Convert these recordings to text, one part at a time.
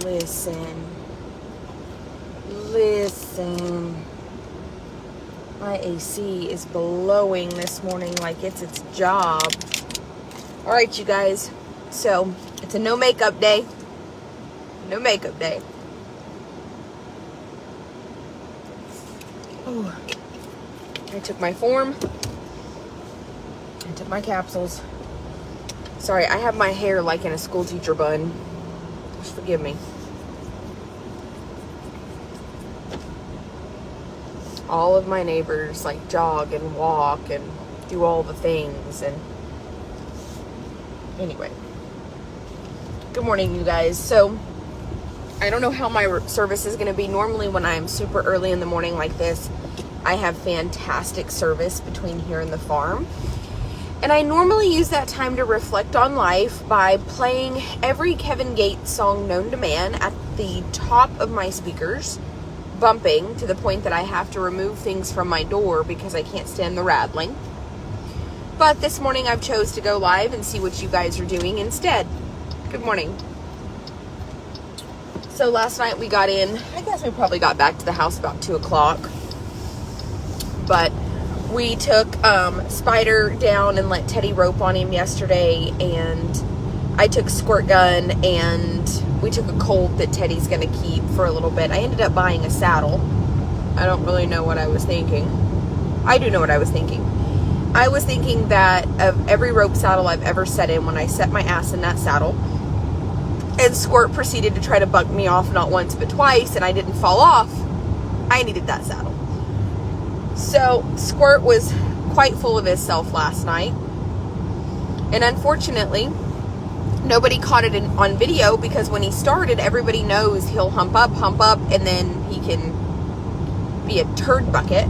Listen. My AC is blowing this morning like it's its job. All right, you guys. So, it's a no makeup day. No makeup day. Oh. I took my form. I took my capsules. Sorry, I have my hair like in a school teacher bun. Just forgive me. All of my neighbors like jog and walk and do all the things. And anyway, good morning, you guys. So I don't know how my service is going to be. Normally when I'm super early in the morning like this, I have fantastic service between here and the farm. And I normally use that time to reflect on life by playing every Kevin Gates song known to man at the top of my speakers, bumping to the point that I have to remove things from my door because I can't stand the rattling. But this morning I've chose to go live and see what you guys are doing instead. Good morning. So last night we got in, I guess we probably got back to the house about 2 o'clock. But we took Spider down and let Teddy rope on him yesterday, and I took Squirt Gun, and we took a colt that Teddy's going to keep for a little bit. I ended up buying a saddle. I don't really know what I was thinking. I do know what I was thinking. I was thinking that of every rope saddle I've ever sat in, when I set my ass in that saddle, and Squirt proceeded to try to buck me off not once but twice, and I didn't fall off, I needed that saddle. So Squirt was quite full of himself last night, and unfortunately nobody caught it on video, because when he started, everybody knows he'll hump up, and then he can be a turd bucket.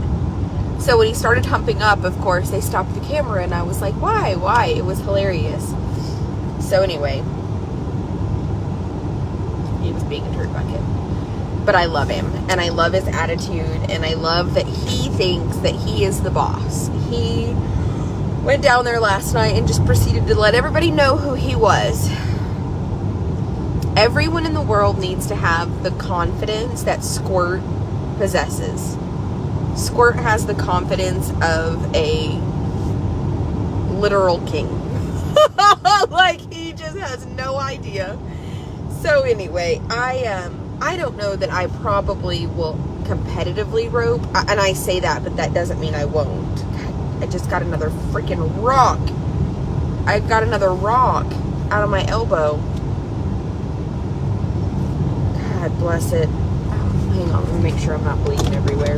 So when he started humping up, of course, they stopped the camera, and I was like, why? It was hilarious. So anyway, he was being a turd bucket. But I love him, and I love his attitude, and I love that he thinks that he is the boss. He went down there last night and just proceeded to let everybody know who he was. Everyone in the world needs to have the confidence that Squirt possesses. Squirt has the confidence of a literal king. Like, he just has no idea. So anyway, I don't know that I probably will competitively rope. And I say that, but that doesn't mean I won't. God, I just got another freaking rock. I got another rock out of my elbow. God bless it. Oh, hang on, let me make sure I'm not bleeding everywhere.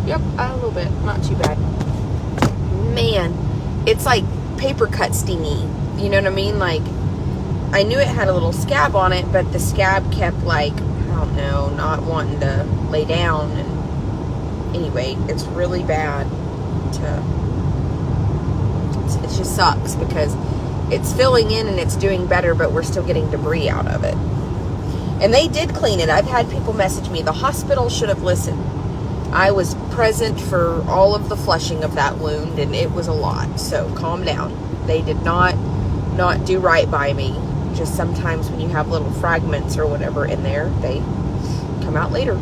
Yep, a little bit. Not too bad. Man, it's like paper cut stingy. You know what I mean? Like, I knew it had a little scab on it, but the scab kept, like, I don't know, not wanting to lay down. And anyway, it's really bad. It just sucks because it's filling in and it's doing better, but we're still getting debris out of it. And they did clean it. I've had people message me, the hospital should have listened. I was present for all of the flushing of that wound, and it was a lot. So calm down. They did not do right by me. Just sometimes when you have little fragments or whatever in there, they come out later.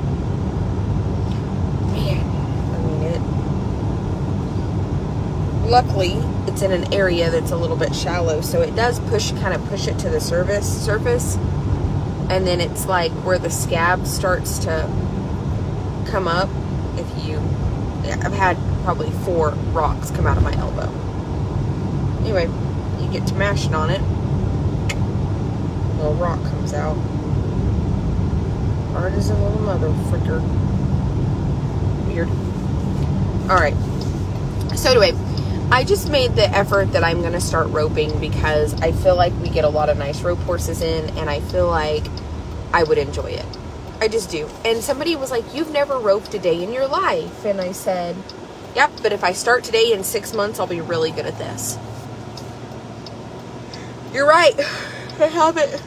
Man, I mean, luckily it's in an area that's a little bit shallow, so it does kind of push it to the surface, and then it's like where the scab starts to come up. I've had probably 4 rocks come out of my elbow. Anyway, you get to mashing on it, a little rock comes out. Hard as a little mother fricker. Weird. Alright. So anyway, I just made the effort that I'm going to start roping because I feel like we get a lot of nice rope horses in, and I feel like I would enjoy it. I just do. And somebody was like, you've never roped a day in your life. And I said, yep, but if I start today, in 6 months, I'll be really good at this. You're right. I haven't.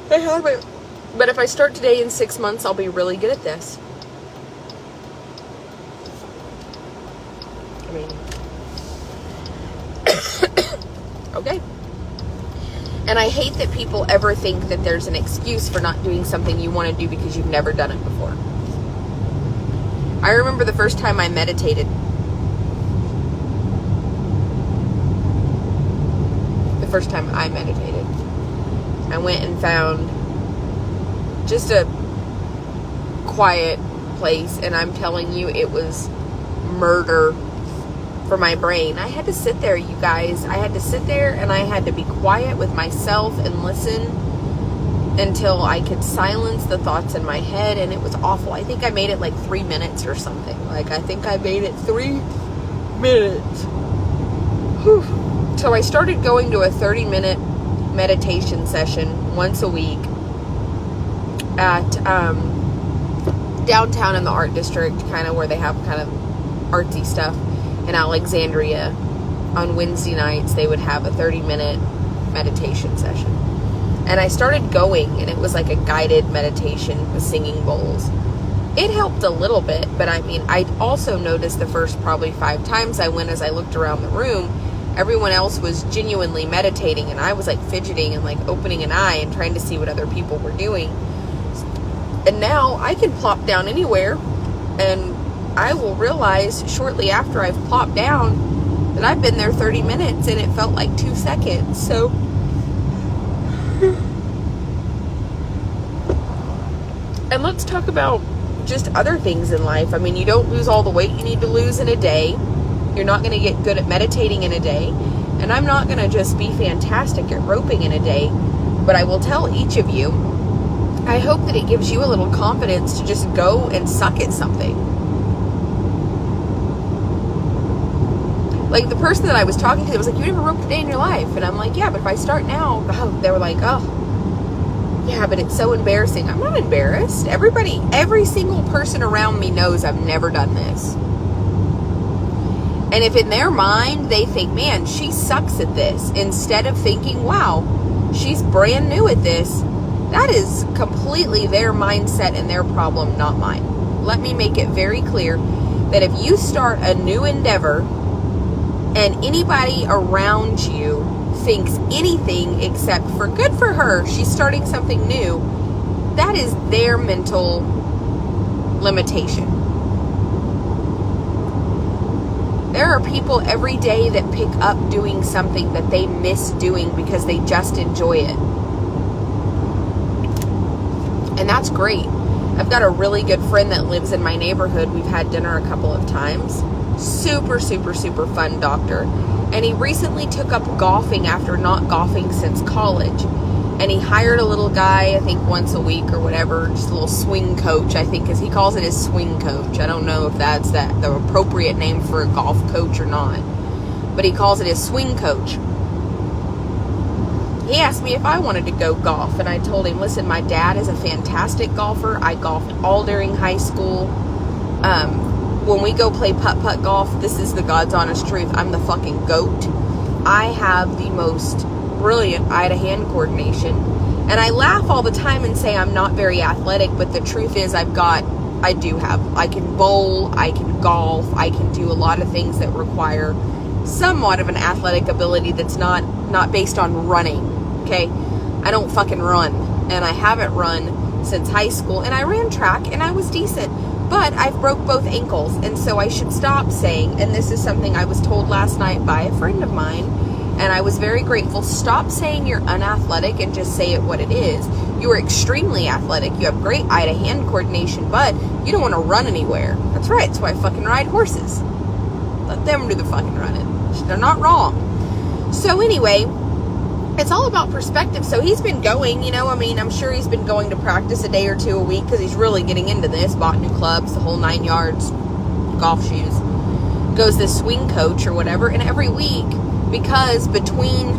But if I start today, in 6 months, I'll be really good at this. I mean, okay. And And I hate that people ever think that there's an excuse for not doing something you want to do because you've never done it before. I remember the first time I meditated. The first time I meditated. I went and found just a quiet place, and I'm telling you, it was murder for my brain. I had to sit there, you guys. I had to sit there and I had to be quiet with myself and listen until I could silence the thoughts in my head, and it was awful. I think I made it like 3 minutes or something. Like, I think I made it 3 minutes. Whew. So I started going to a 30-minute meditation session once a week at downtown in the art district, kind of where they have kind of artsy stuff. In Alexandria, on Wednesday nights, they would have a 30-minute meditation session. And I started going, and it was like a guided meditation with singing bowls. It helped a little bit, but I mean, I also noticed the first probably 5 times I went, as I looked around the room, everyone else was genuinely meditating, and I was like fidgeting and like opening an eye and trying to see what other people were doing. And now I can plop down anywhere, and I will realize shortly after I've plopped down that I've been there 30 minutes and it felt like 2 seconds. So and let's talk about just other things in life. I mean, you don't lose all the weight you need to lose in a day. You're not going to get good at meditating in a day. And I'm not going to just be fantastic at roping in a day. But I will tell each of you, I hope that it gives you a little confidence to just go and suck at something. Like, the person that I was talking to was like, you never roped a day in your life. And I'm like, yeah, but if I start now, they were like, oh, yeah, but it's so embarrassing. I'm not embarrassed. Every single person around me knows I've never done this. And if in their mind, they think, man, she sucks at this, instead of thinking, wow, she's brand new at this, that is completely their mindset and their problem, not mine. Let me make it very clear that if you start a new endeavor, and anybody around you thinks anything except for good for her, she's starting something new, that is their mental limitation. There are people every day that pick up doing something that they miss doing because they just enjoy it. And that's great. I've got a really good friend that lives in my neighborhood. We've had dinner a couple of times. Super, super, super fun doctor. And he recently took up golfing after not golfing since college. And he hired a little guy, I think once a week or whatever, just a little swing coach, I think, as he calls it, his swing coach. I don't know if that's the appropriate name for a golf coach or not. But he calls it his swing coach. He asked me if I wanted to go golf, and I told him, listen, my dad is a fantastic golfer. I golfed all during high school. When we go play putt-putt golf, this is the God's honest truth, I'm the fucking GOAT. I have the most brilliant eye-to-hand coordination. And I laugh all the time and say I'm not very athletic, but the truth is I can bowl, I can golf, I can do a lot of things that require somewhat of an athletic ability that's not based on running, okay? I don't fucking run, and I haven't run since high school, and I ran track, and I was decent. But I've broke both ankles, and so I should stop saying, and this is something I was told last night by a friend of mine, and I was very grateful, stop saying you're unathletic and just say it what it is. You are extremely athletic. You have great eye-to-hand coordination, but you don't want to run anywhere. That's right. That's why I fucking ride horses. Let them do the fucking running. They're not wrong. So anyway, it's all about perspective. So he's been going, I'm sure he's been going to practice a day or two a week because he's really getting into this. Bought new clubs, the whole 9 yards, golf shoes. Goes this swing coach or whatever. And every week, because between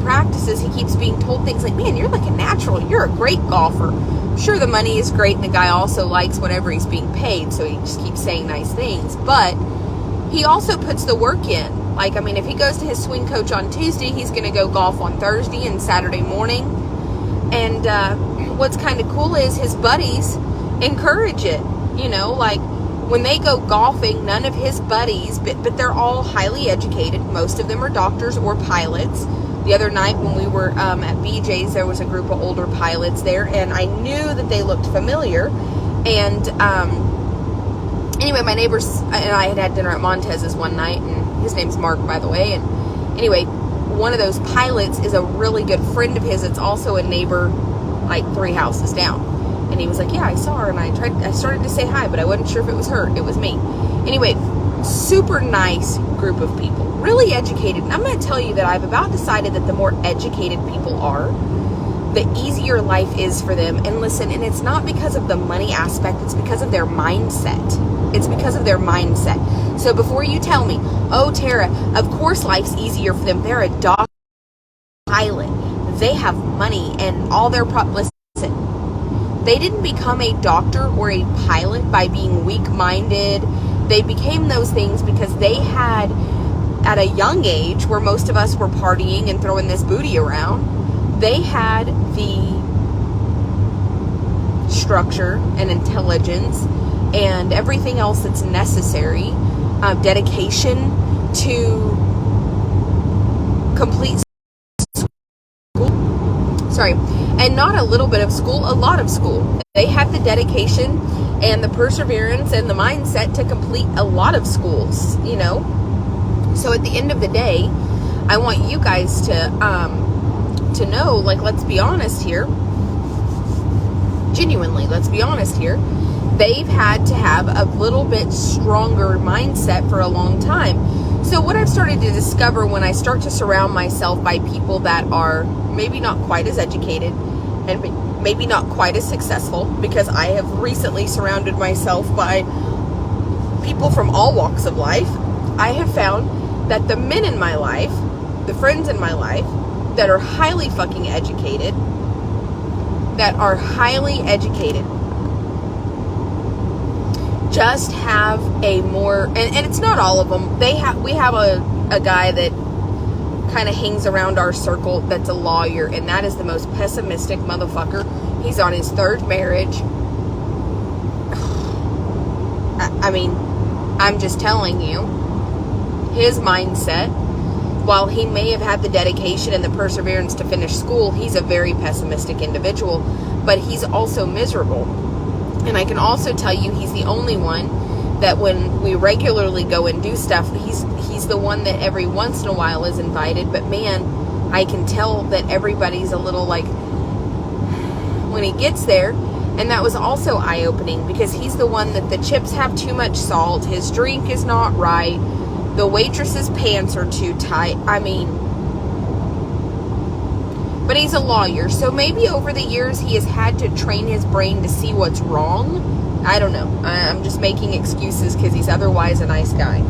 practices, he keeps being told things like, man, you're like a natural. You're a great golfer. I'm sure the money is great and the guy also likes whatever he's being paid. So he just keeps saying nice things. But he also puts the work in. Like, if he goes to his swing coach on Tuesday, he's going to go golf on Thursday and Saturday morning. And what's kind of cool is his buddies encourage it. Like when they go golfing, none of his buddies, but they're all highly educated. Most of them are doctors or pilots. The other night when we were at BJ's, there was a group of older pilots there, and I knew that they looked familiar. And anyway, my neighbors and I had dinner at Montez's one night, and his name's Mark, by the way. And anyway, one of those pilots is a really good friend of his. It's also a neighbor, like 3 houses down. And he was like, yeah, I saw her, and I started to say hi, but I wasn't sure if it was her. It was me. Anyway, super nice group of people, really educated. And I'm going to tell you that I've about decided that the more educated people are, the easier life is for them. And listen, and it's not because of the money aspect, it's because of their mindset. It's because of their mindset. So before you tell me, oh, Tara, of course life's easier for them. They're a doctor, pilot. They have money and all their listen, they didn't become a doctor or a pilot by being weak-minded. They became those things because they had, at a young age, where most of us were partying and throwing this booty around, they had the structure and intelligence and everything else that's necessary, dedication to complete school. Sorry. And not a little bit of school, a lot of school. They have the dedication and the perseverance and the mindset to complete a lot of schools, you know. So at the end of the day, I want you guys to know, like, let's be honest here. Genuinely, let's be honest here. They've had to have a little bit stronger mindset for a long time. So what I've started to discover when I start to surround myself by people that are maybe not quite as educated and maybe not quite as successful, because I have recently surrounded myself by people from all walks of life, I have found that the men in my life, the friends in my life that are highly fucking educated, just have a more, and it's not all of them. We have a guy that kind of hangs around our circle that's a lawyer, and that is the most pessimistic motherfucker. He's on his 3rd marriage. I mean, I'm just telling you, his mindset, while he may have had the dedication and the perseverance to finish school, he's a very pessimistic individual, but he's also miserable. And I can also tell you, he's the only one that when we regularly go and do stuff, he's the one that every once in a while is invited. But man, I can tell that everybody's a little like, when he gets there, and that was also eye-opening, because he's the one that the chips have too much salt, his drink is not right, the waitress's pants are too tight. I mean, but he's a lawyer, so maybe over the years he has had to train his brain to see what's wrong. I don't know. I'm just making excuses because he's otherwise a nice guy,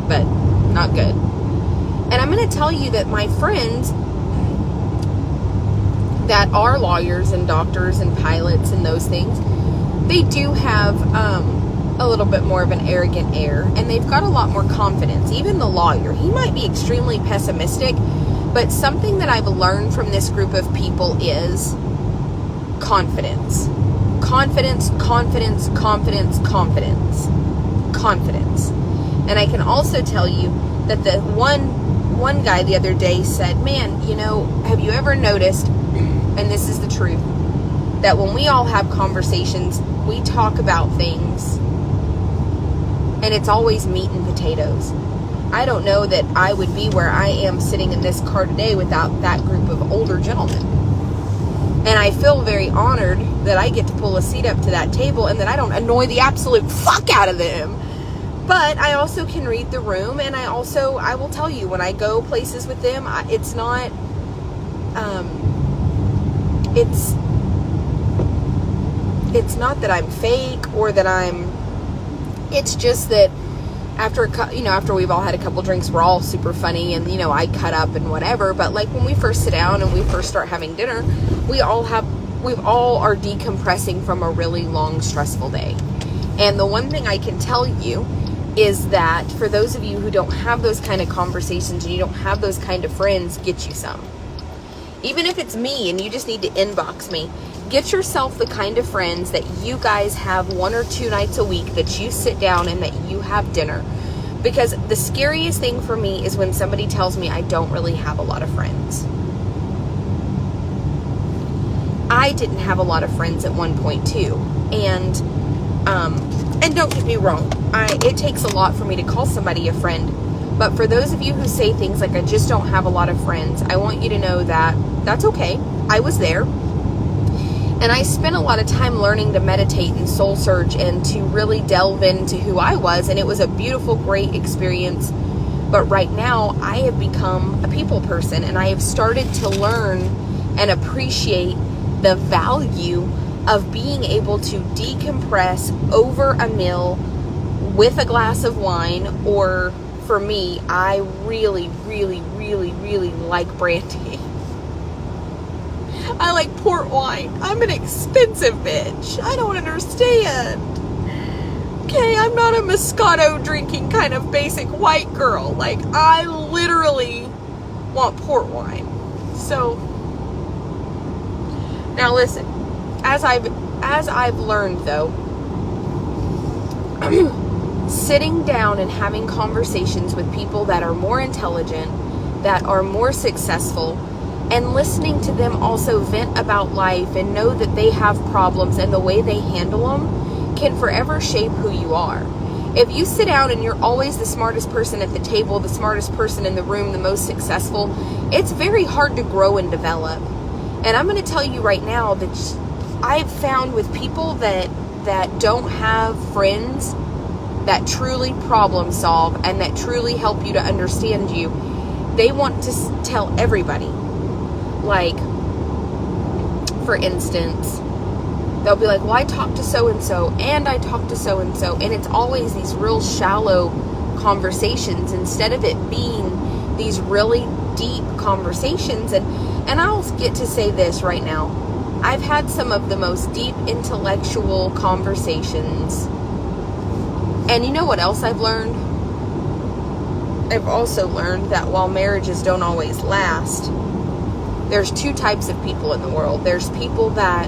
but not good. And I'm going to tell you that my friends that are lawyers and doctors and pilots and those things, they do have a little bit more of an arrogant air, and they've got a lot more confidence. Even the lawyer, he might be extremely pessimistic, but something that I've learned from this group of people is confidence. Confidence, confidence, confidence, confidence, confidence. And I can also tell you that the one guy the other day said, man, you know, have you ever noticed, and this is the truth, that when we all have conversations, we talk about things, and it's always meat and potatoes. I don't know that I would be where I am sitting in this car today without that group of older gentlemen. And I feel very honored that I get to pull a seat up to that table and that I don't annoy the absolute fuck out of them. But I also can read the room, and I will tell you, when I go places with them, it's not, it's not that I'm fake or that it's just that after we've all had a couple drinks, we're all super funny, and, you know, I cut up and whatever. But like when we first sit down and we first start having dinner, we all are decompressing from a really long, stressful day. And the one thing I can tell you is that for those of you who don't have those kind of conversations and you don't have those kind of friends, get you some. Even if it's me and you just need to inbox me, get yourself the kind of friends that you guys have 1 or 2 nights a week that you sit down and that you have dinner. Because the scariest thing for me is when somebody tells me I don't really have a lot of friends. I didn't have a lot of friends at one point too. And don't get me wrong, it takes a lot for me to call somebody a friend. But for those of you who say things like, I just don't have a lot of friends, I want you to know that that's okay. I was there. And I spent a lot of time learning to meditate and soul search and to really delve into who I was. And it was a beautiful, great experience. But right now, I have become a people person. And I have started to learn and appreciate the value of being able to decompress over a meal with a glass of wine. Or for me, I really, really, really, really like brandy. I like port wine. I'm an expensive bitch. I don't understand. Okay, I'm not a Moscato drinking kind of basic white girl. Like, I literally want port wine. So, now listen, as I've learned though, sitting down and having conversations with people that are more intelligent, that are more successful, and listening to them also vent about life and know that they have problems and the way they handle them can forever shape who you are. If you sit down and you're always the smartest person at the table, the smartest person in the room, the most successful, it's very hard to grow and develop. And I'm going to tell you right now that I've found with people that don't have friends that truly problem solve and that truly help you to understand you, they want to tell everybody. Like, for instance, they'll be like, well, I talked to so-and-so, and I talked to so-and-so, and it's always these real shallow conversations instead of it being these really deep conversations. And I'll get to say this right now. I've had some of the most deep intellectual conversations. And you know what else I've learned? I've also learned that while marriages don't always last, there's two types of people in the world. There's people that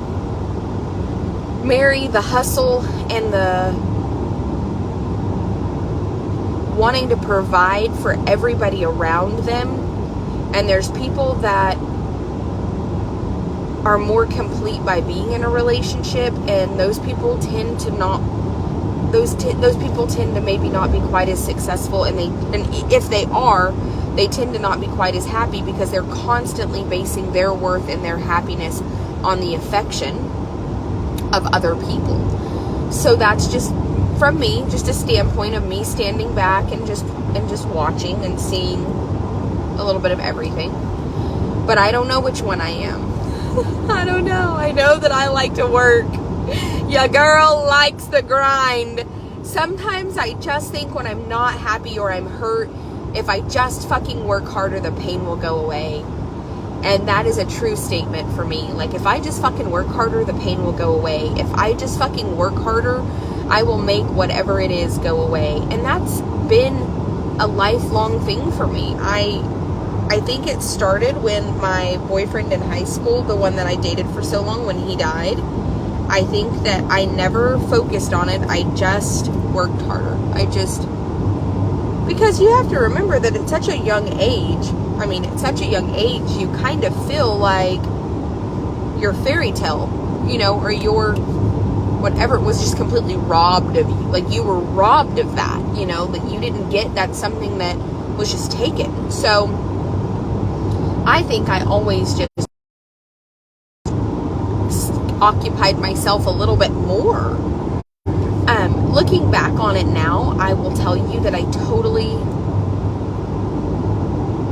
marry the hustle and the wanting to provide for everybody around them. And there's people that are more complete by being in a relationship, and those people tend to not, those people tend to maybe not be quite as successful, and if they are, they tend to not be quite as happy because they're constantly basing their worth and their happiness on the affection of other people. So that's just, from me, just a standpoint of me standing back and just watching and seeing a little bit of everything. But I don't know which one I am. I don't know. I know that I like to work. Ya girl likes the grind. Sometimes I just think when I'm not happy or I'm hurt, if I just fucking work harder, the pain will go away. And that is a true statement for me. Like, if I just fucking work harder, the pain will go away. If I just fucking work harder, I will make whatever it is go away. And that's been a lifelong thing for me. I think it started when my boyfriend in high school, the one that I dated for so long, when he died, I think that I never focused on it. I just worked harder. Because you have to remember that at such a young age, you kind of feel like your fairy tale, or your whatever was just completely robbed of you. Like, you were robbed of that, that you didn't get. That's something that was just taken. So I think I always just occupied myself a little bit more. Looking back on it now, I will tell you that I totally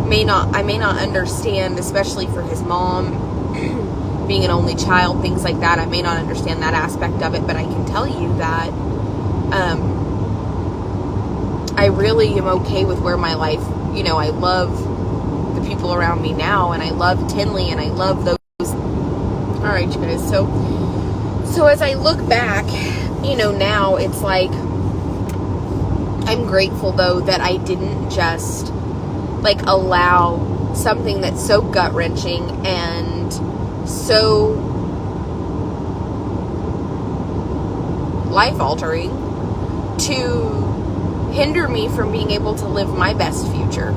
may not understand, especially for his mom, being an only child, things like that. I may not understand that aspect of it, but I can tell you that I really am okay with where my life, I love the people around me now, and I love Tinley, and I love those. All right, you guys. So as I look back, now it's like, I'm grateful though that I didn't just allow something that's so gut-wrenching and so life-altering to hinder me from being able to live my best future.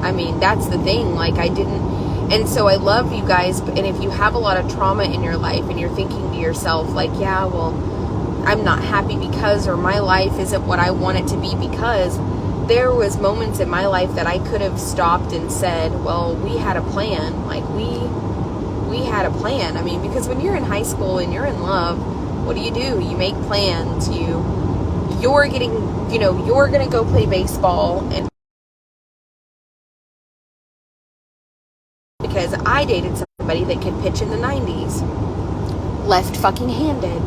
I mean, that's the thing. Like, I didn't, and so I love you guys, and if you have a lot of trauma in your life and you're thinking to yourself, like, yeah, well, I'm not happy because, or my life isn't what I want it to be because, there was moments in my life that I could have stopped and said, well, we had a plan. Like, we had a plan. I mean, because when you're in high school and you're in love, what do? You make plans. You're getting, you're going to go play baseball. And because I dated somebody that could pitch in the 90s, left fucking handed,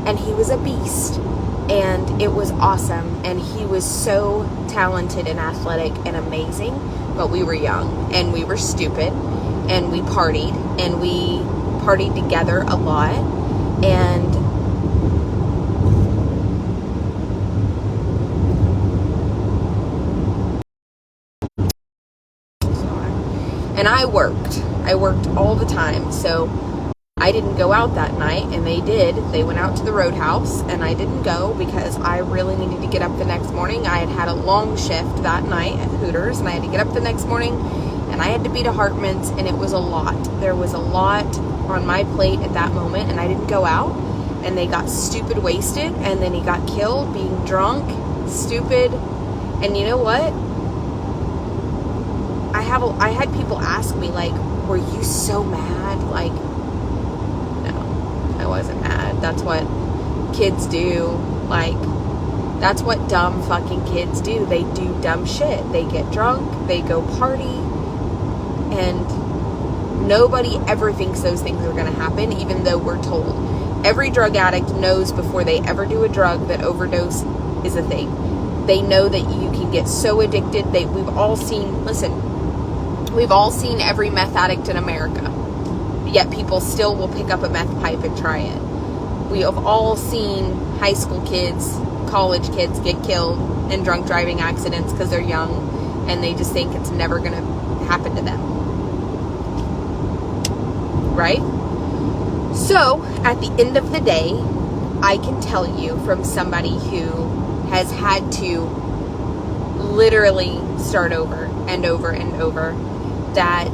and he was a beast. And it was awesome, and he was so talented and athletic and amazing, but we were young, and we were stupid, and we partied together a lot, and I worked all the time, so I didn't go out that night, and they did. They went out to the Roadhouse, and I didn't go because I really needed to get up the next morning. I had a long shift that night at Hooters, and I had to get up the next morning, and I had to be to Hartman's, and it was a lot. There was a lot on my plate at that moment, and I didn't go out, and they got stupid wasted, and then he got killed being drunk, stupid, and you know what? I had people ask me, like, were you so mad? Like, I wasn't mad. That's what kids do. Like, that's what dumb fucking kids do. They do dumb shit. They get drunk, they go party, and nobody ever thinks those things are going to happen, even though we're told. Every drug addict knows before they ever do a drug that overdose is a thing. They know that you can get so addicted. We've all seen every meth addict in America. Yet people still will pick up a meth pipe and try it. We have all seen high school kids, college kids get killed in drunk driving accidents because they're young and they just think it's never going to happen to them. Right? So, at the end of the day, I can tell you from somebody who has had to literally start over and over and over that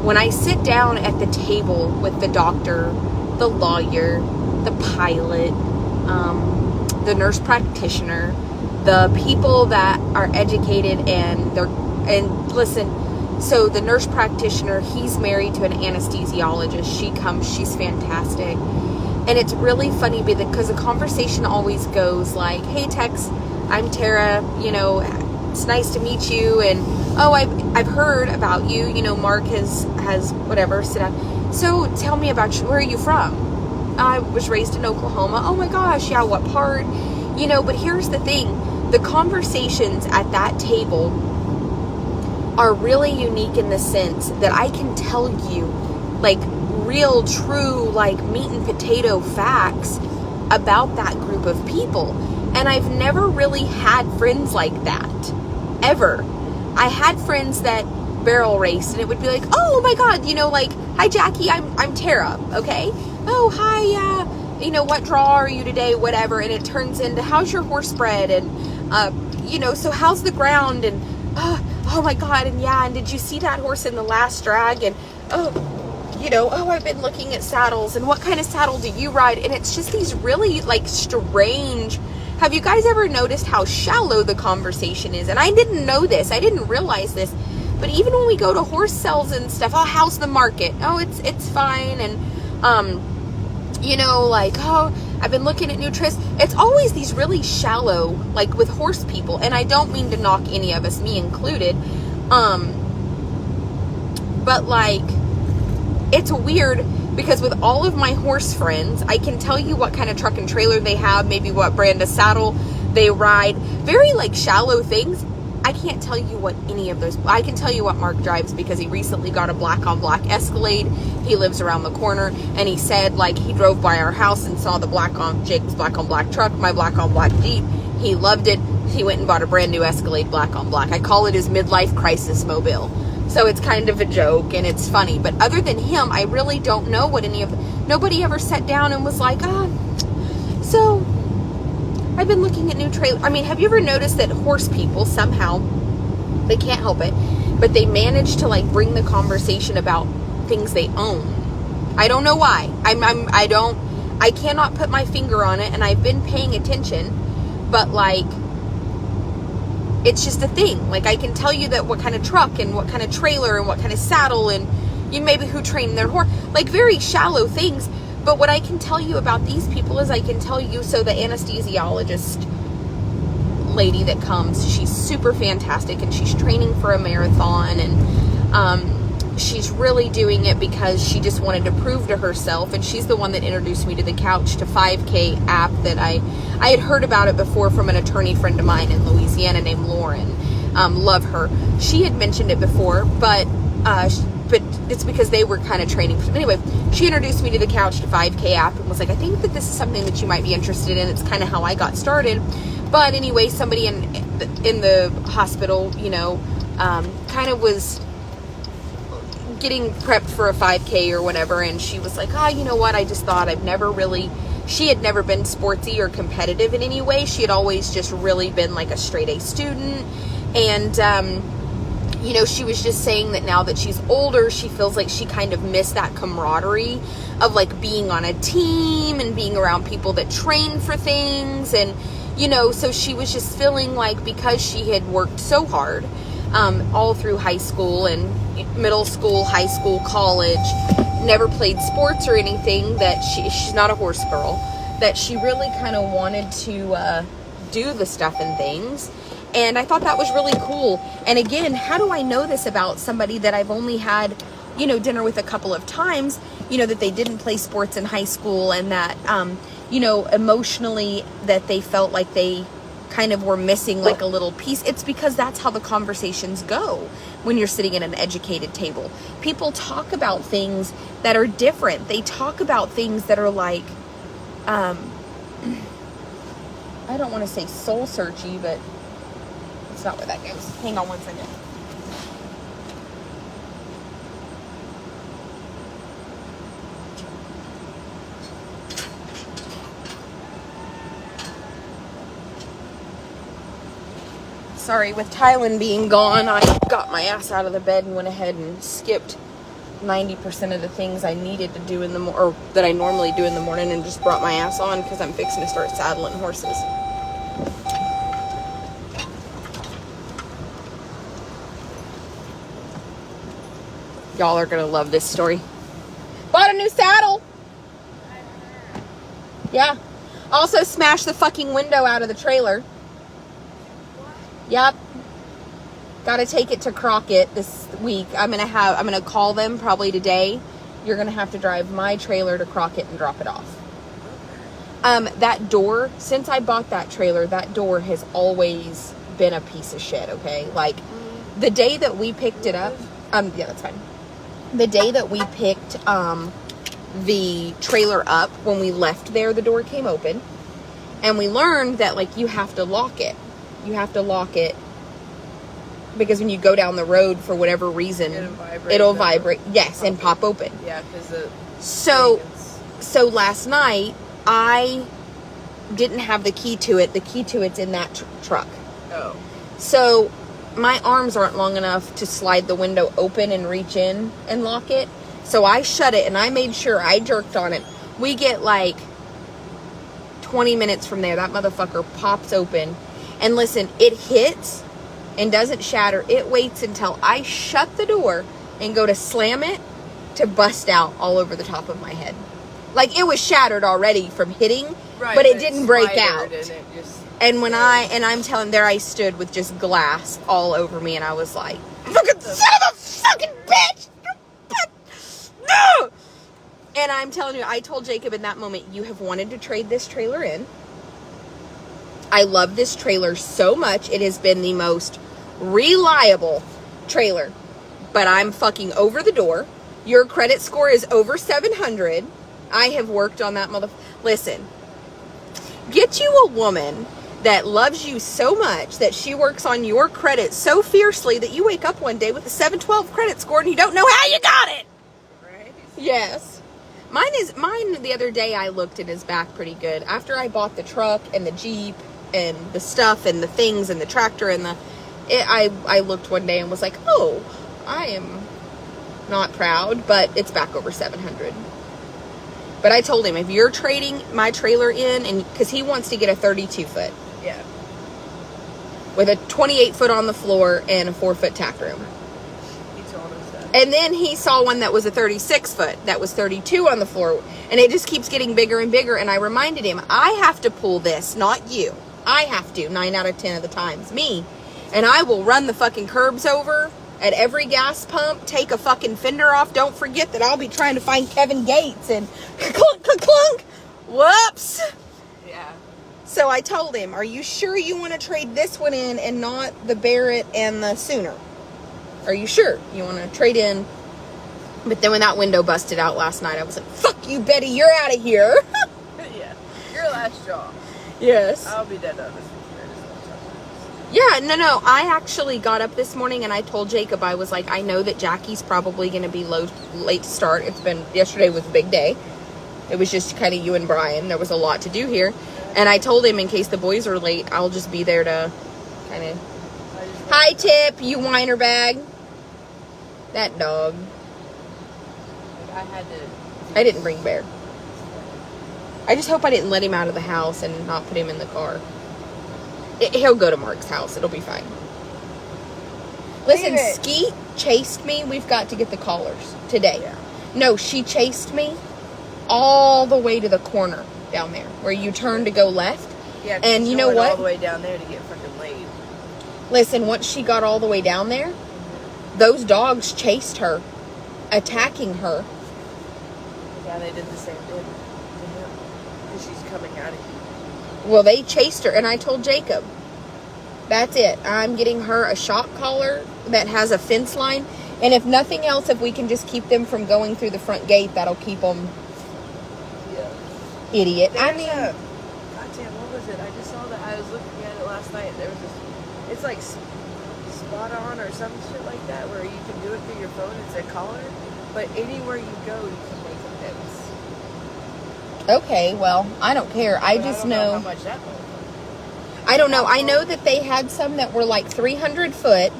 when I sit down at the table with the doctor, the lawyer, the pilot, the nurse practitioner, the people that are educated and listen, so the nurse practitioner, he's married to an anesthesiologist. She comes, she's fantastic. And it's really funny because the conversation always goes like, hey Tex, I'm Tara, it's nice to meet you, and oh, I've heard about you, Mark has whatever, sit down. So tell me about you. Where are you from? I was raised in Oklahoma. Oh my gosh, yeah, what part? But here's the thing. The conversations at that table are really unique in the sense that I can tell you, like, real, true, like, meat and potato facts about that group of people. And I've never really had friends like that. Ever. I had friends that barrel raced, and it would be like, oh my god, like, hi Jackie, I'm Tara, okay? Oh, hi, what draw are you today, whatever, and it turns into, how's your horse bred, and, so how's the ground, and, oh my god, and yeah, and did you see that horse in the last drag, and, I've been looking at saddles, and what kind of saddle do you ride, and it's just these really, like, strange. Have you guys ever noticed how shallow the conversation is? And I didn't know this. I didn't realize this. But even when we go to horse sales and stuff, oh, how's the market? Oh, it's fine. And, oh, I've been looking at new trips. It's always these really shallow, like with horse people. And I don't mean to knock any of us, me included. But like, it's weird. Because with all of my horse friends, I can tell you what kind of truck and trailer they have, maybe what brand of saddle they ride. Very, like, shallow things. I can't tell you what any of those... I can tell you what Mark drives because he recently got a black-on-black Escalade. He lives around the corner, and he said, like, he drove by our house and saw the Jake's black-on-black truck, my black-on-black Jeep. He loved it. He went and bought a brand new Escalade black-on-black. I call it his midlife crisis mobile. So it's kind of a joke, and it's funny. But other than him, I really don't know what nobody ever sat down and was like, So, I've been looking at new trailers. I mean, have you ever noticed that horse people somehow, they can't help it, but they manage to like bring the conversation about things they own? I don't know why. I cannot put my finger on it, and I've been paying attention, but like, it's just a thing. Like, I can tell you that what kind of truck and what kind of trailer and what kind of saddle and maybe who trained their horse, like very shallow things. But what I can tell you about these people is I can tell you, so the anesthesiologist lady that comes, she's super fantastic, and she's training for a marathon, and she's really doing it because she just wanted to prove to herself, and she's the one that introduced me to the Couch to 5K app that I had heard about it before from an attorney friend of mine in Louisiana named Lauren. Love her. She had mentioned it before, but it's because they were kind of training. Anyway, she introduced me to the Couch to 5K app and was like, I think that this is something that you might be interested in. It's kind of how I got started. But anyway, somebody in the hospital, kind of was getting prepped for a 5K or whatever, and she was like, you know what, I just thought she had never been sportsy or competitive in any way. She had always just really been like a straight A student, and she was just saying that now that she's older, she feels like she kind of missed that camaraderie of like being on a team and being around people that train for things. And, so she was just feeling like, because she had worked so hard, all through high school and middle school, high school, college, never played sports or anything, that she's not a horse girl, that she really kind of wanted to, do the stuff and things. And I thought that was really cool. And again, how do I know this about somebody that I've only had, dinner with a couple of times, that they didn't play sports in high school, and that, emotionally that they felt like they kind of were missing like a little piece. It's because that's how the conversations go when you're sitting at an educated table. People talk about things that are different. They talk about things that are like, I don't want to say soul searchy, but it's not where that goes. Hang on one second. Sorry, with Tylen being gone, I got my ass out of the bed and went ahead and skipped 90% of the things I needed to do in the or that I normally do in the morning, and just brought my ass on because I'm fixing to start saddling horses. Y'all are gonna love this story. Bought a new saddle. Yeah. Also smashed the fucking window out of the trailer. Yep. Gotta take it to Crockett this week. I'm gonna call them probably today. You're gonna have to drive my trailer to Crockett and drop it off. That door, since I bought that trailer, that door has always been a piece of shit, okay? Like, the day that we picked it up, yeah, that's fine. The day that we picked the trailer up, when we left there, the door came open, and we learned that, like, you have to lock it. You have to lock it because when you go down the road, for whatever reason, it'll vibrate. Yes, and pop open. Yeah, because so last night I didn't have the key to it. The key to it's in that truck. Oh. So my arms aren't long enough to slide the window open and reach in and lock it. So I shut it, and I made sure I jerked on it. We get like 20 minutes from there, that motherfucker pops open. And listen, it hits and doesn't shatter. It waits until I shut the door and go to slam it to bust out all over the top of my head. Like, it was shattered already from hitting, right, but it didn't break out. And when I'm telling, there I stood with just glass all over me, and I was like, fucking son of a fucking bitch! No! And I'm telling you, I told Jacob in that moment, you have wanted to trade this trailer in. I love this trailer so much. It has been the most reliable trailer. But I'm fucking over the door. Your credit score is over 700. I have worked on that Listen, get you a woman that loves you so much that she works on your credit so fiercely that you wake up one day with a 712 credit score and you don't know how you got it. Right? Yes. Mine the other day I looked at his back pretty good. After I bought the truck and the Jeep and the stuff and the things and the tractor and I looked one day and was like, oh, I am not proud, but it's back over 700. But I told him, if you're trading my trailer in, and because he wants to get a 32 foot. Yeah. With a 28 foot on the floor and a 4 foot tack room. And then he saw one that was a 36 foot, that was 32 on the floor, and it just keeps getting bigger and bigger. And I reminded him, I have to pull this, not you. I have to, 9 out of 10 of the times, me. And I will run the fucking curbs over at every gas pump, take a fucking fender off. Don't forget that I'll be trying to find Kevin Gates and clunk, clunk, clunk. Whoops. Yeah. So I told him, are you sure you want to trade this one in and not the Barrett and the Sooner? Are you sure you want to trade in? But then when that window busted out last night, I was like, fuck you, Betty, you're out of here. Yeah. Your last straw. Yes. I'll be dead honest with you. Yeah, no. I actually got up this morning and I told Jacob, I was like, I know that Jackie's probably going to be late to start. Yesterday was a big day. It was just kind of you and Brian. There was a lot to do here. And I told him, in case the boys are late, I'll just be there to kind of... Hi, Tip, you whiner bag. That dog. I didn't bring Bear. I just hope I didn't let him out of the house and not put him in the car. He'll go to Mark's house. It'll be fine. Listen, Skeet chased me. We've got to get the collars today. Yeah. No, she chased me all the way to the corner down there where you turn to go left. Yeah, and you know what? All the way down there to get fucking laid. Listen, once she got all the way down there, those dogs chased her, attacking her. Yeah, they did the same thing to him. Because she's coming out of here. Well, they chased her, and I told Jacob, that's it. I'm getting her a shock collar that has a fence line. And if nothing else, if we can just keep them from going through the front gate, that'll keep them... Yeah. Idiot. Goddamn, what was it? I just saw that. I was looking at it last night. There was this... It's like Spot On or some shit like that, where you can do it through your phone. It's a collar. But anywhere you go, you can make a fence. Okay, well, I don't care. I just know... How much that was. I don't know. I know that they had some that were like 300 foot.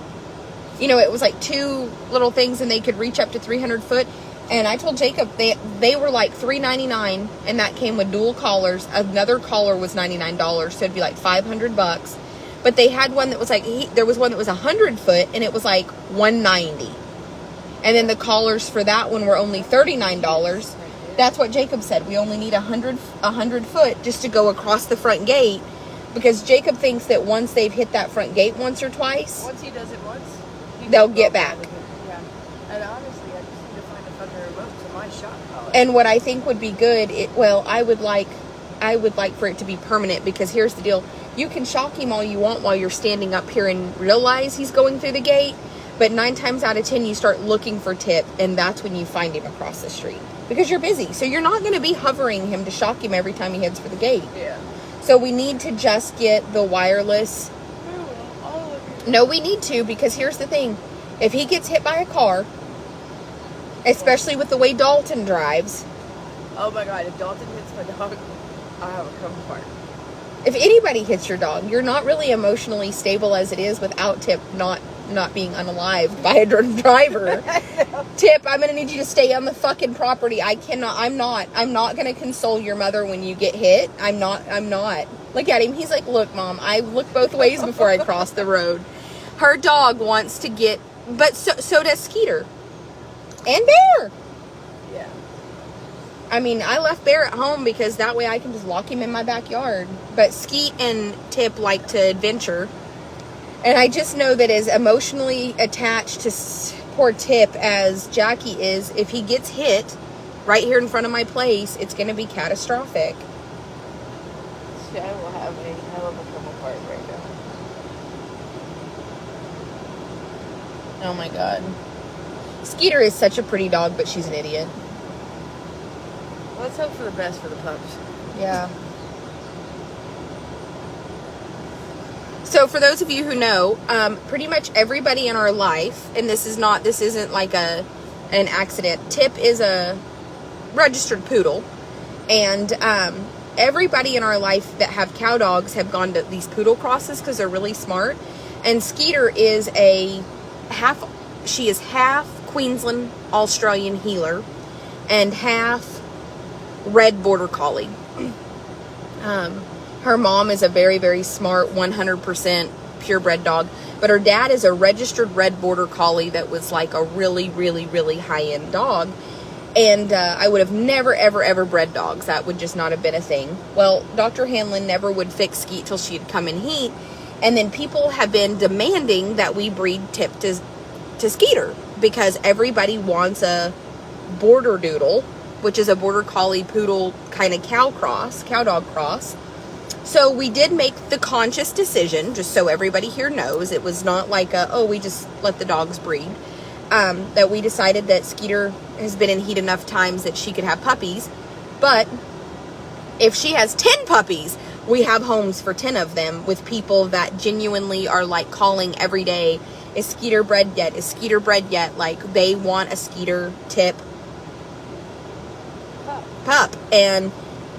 You know, it was like two little things and they could reach up to 300 foot. And I told Jacob they were like $3.99 and that came with dual collars. Another collar was $99, so it'd be like $500. But they had one that was like, there was one that was 100 foot and it was like $190. And then the collars for that one were only $39. That's what Jacob said. We only need 100 foot just to go across the front gate. Because Jacob thinks that once they've hit that front gate once or twice, once he does it once, they'll get back. Yeah. And honestly, I just need to find a fucking remote to my shot collar. And what I think would be good, I would like for it to be permanent, because here's the deal. You can shock him all you want while you're standing up here and realize he's going through the gate, but 9 times out of 10 you start looking for Tip, and that's when you find him across the street. Because you're busy. So you're not going to be hovering him to shock him every time he heads for the gate. Yeah. So we need to just get the wireless. No, we need to, because here's the thing. If he gets hit by a car, especially with the way Dalton drives. Oh my God, if Dalton hits my dog, I have a come apart. If anybody hits your dog, you're not really emotionally stable as it is without Tip not being unalived by a driver. Tip, I'm going to need you to stay on the fucking property. I'm not going to console your mother when you get hit. I'm not. Look at him. He's like, look, Mom, I look both ways before I cross the road. Her dog wants to get, but so does Skeeter. And Bear. Yeah. I mean, I left Bear at home because that way I can just lock him in my backyard. But Skeet and Tip like to adventure. And I just know that as emotionally attached to poor Tip as Jackie is, if he gets hit right here in front of my place, it's going to be catastrophic. See, I will have a hell of a come apart right now. Oh my God. Skeeter is such a pretty dog, but she's an idiot. Let's hope for the best for the pups. Yeah. So for those of you who know, pretty much everybody in our life, and this isn't like an accident. Tip is a registered poodle. And everybody in our life that have cow dogs have gone to these poodle crosses because they're really smart. And Skeeter is half Queensland Australian Heeler and half red border collie. Her mom is a very, very smart 100% purebred dog, but her dad is a registered red border collie that was like a really, really, really high-end dog. And I would have never, ever, ever bred dogs. That would just not have been a thing. Well, Dr. Hanlon never would fix Skeet till she had come in heat. And then people have been demanding that we breed Tip to Skeeter because everybody wants a border doodle, which is a border collie poodle kind of cow dog cross. So we did make the conscious decision, just so everybody here knows, it was not like we just let the dogs breed, that we decided that Skeeter has been in heat enough times that she could have puppies. But if she has 10 puppies, we have homes for 10 of them with people that genuinely are like calling every day, is Skeeter bred yet? Is Skeeter bred yet? Like they want a Skeeter Tip pup. And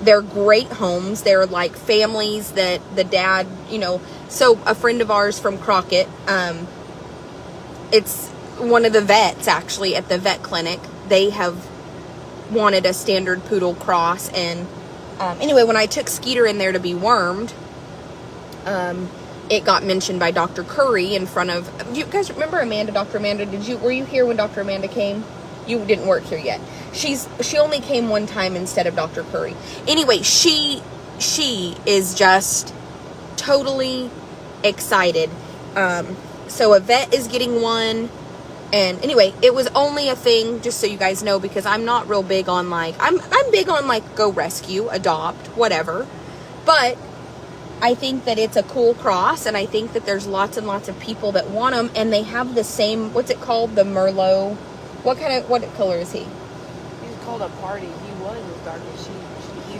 they're great homes. They're like families that the dad, so a friend of ours from Crockett, it's one of the vets actually at the vet clinic. They have wanted a standard poodle cross. And anyway, when I took Skeeter in there to be wormed, it got mentioned by Dr. Curry in front of, do you guys remember Amanda, Dr. Amanda? Were you here when Dr. Amanda came? You didn't work here yet. She only came one time instead of Dr. Curry. Anyway, she is just totally excited. So a vet is getting one. And anyway, it was only a thing, just so you guys know, because I'm not real big on I'm big on go rescue, adopt, whatever. But I think that it's a cool cross, and I think that there's lots and lots of people that want them, and they have the same, what's it called? The Merlot. What color is he? He's called a party. He was as dark as she.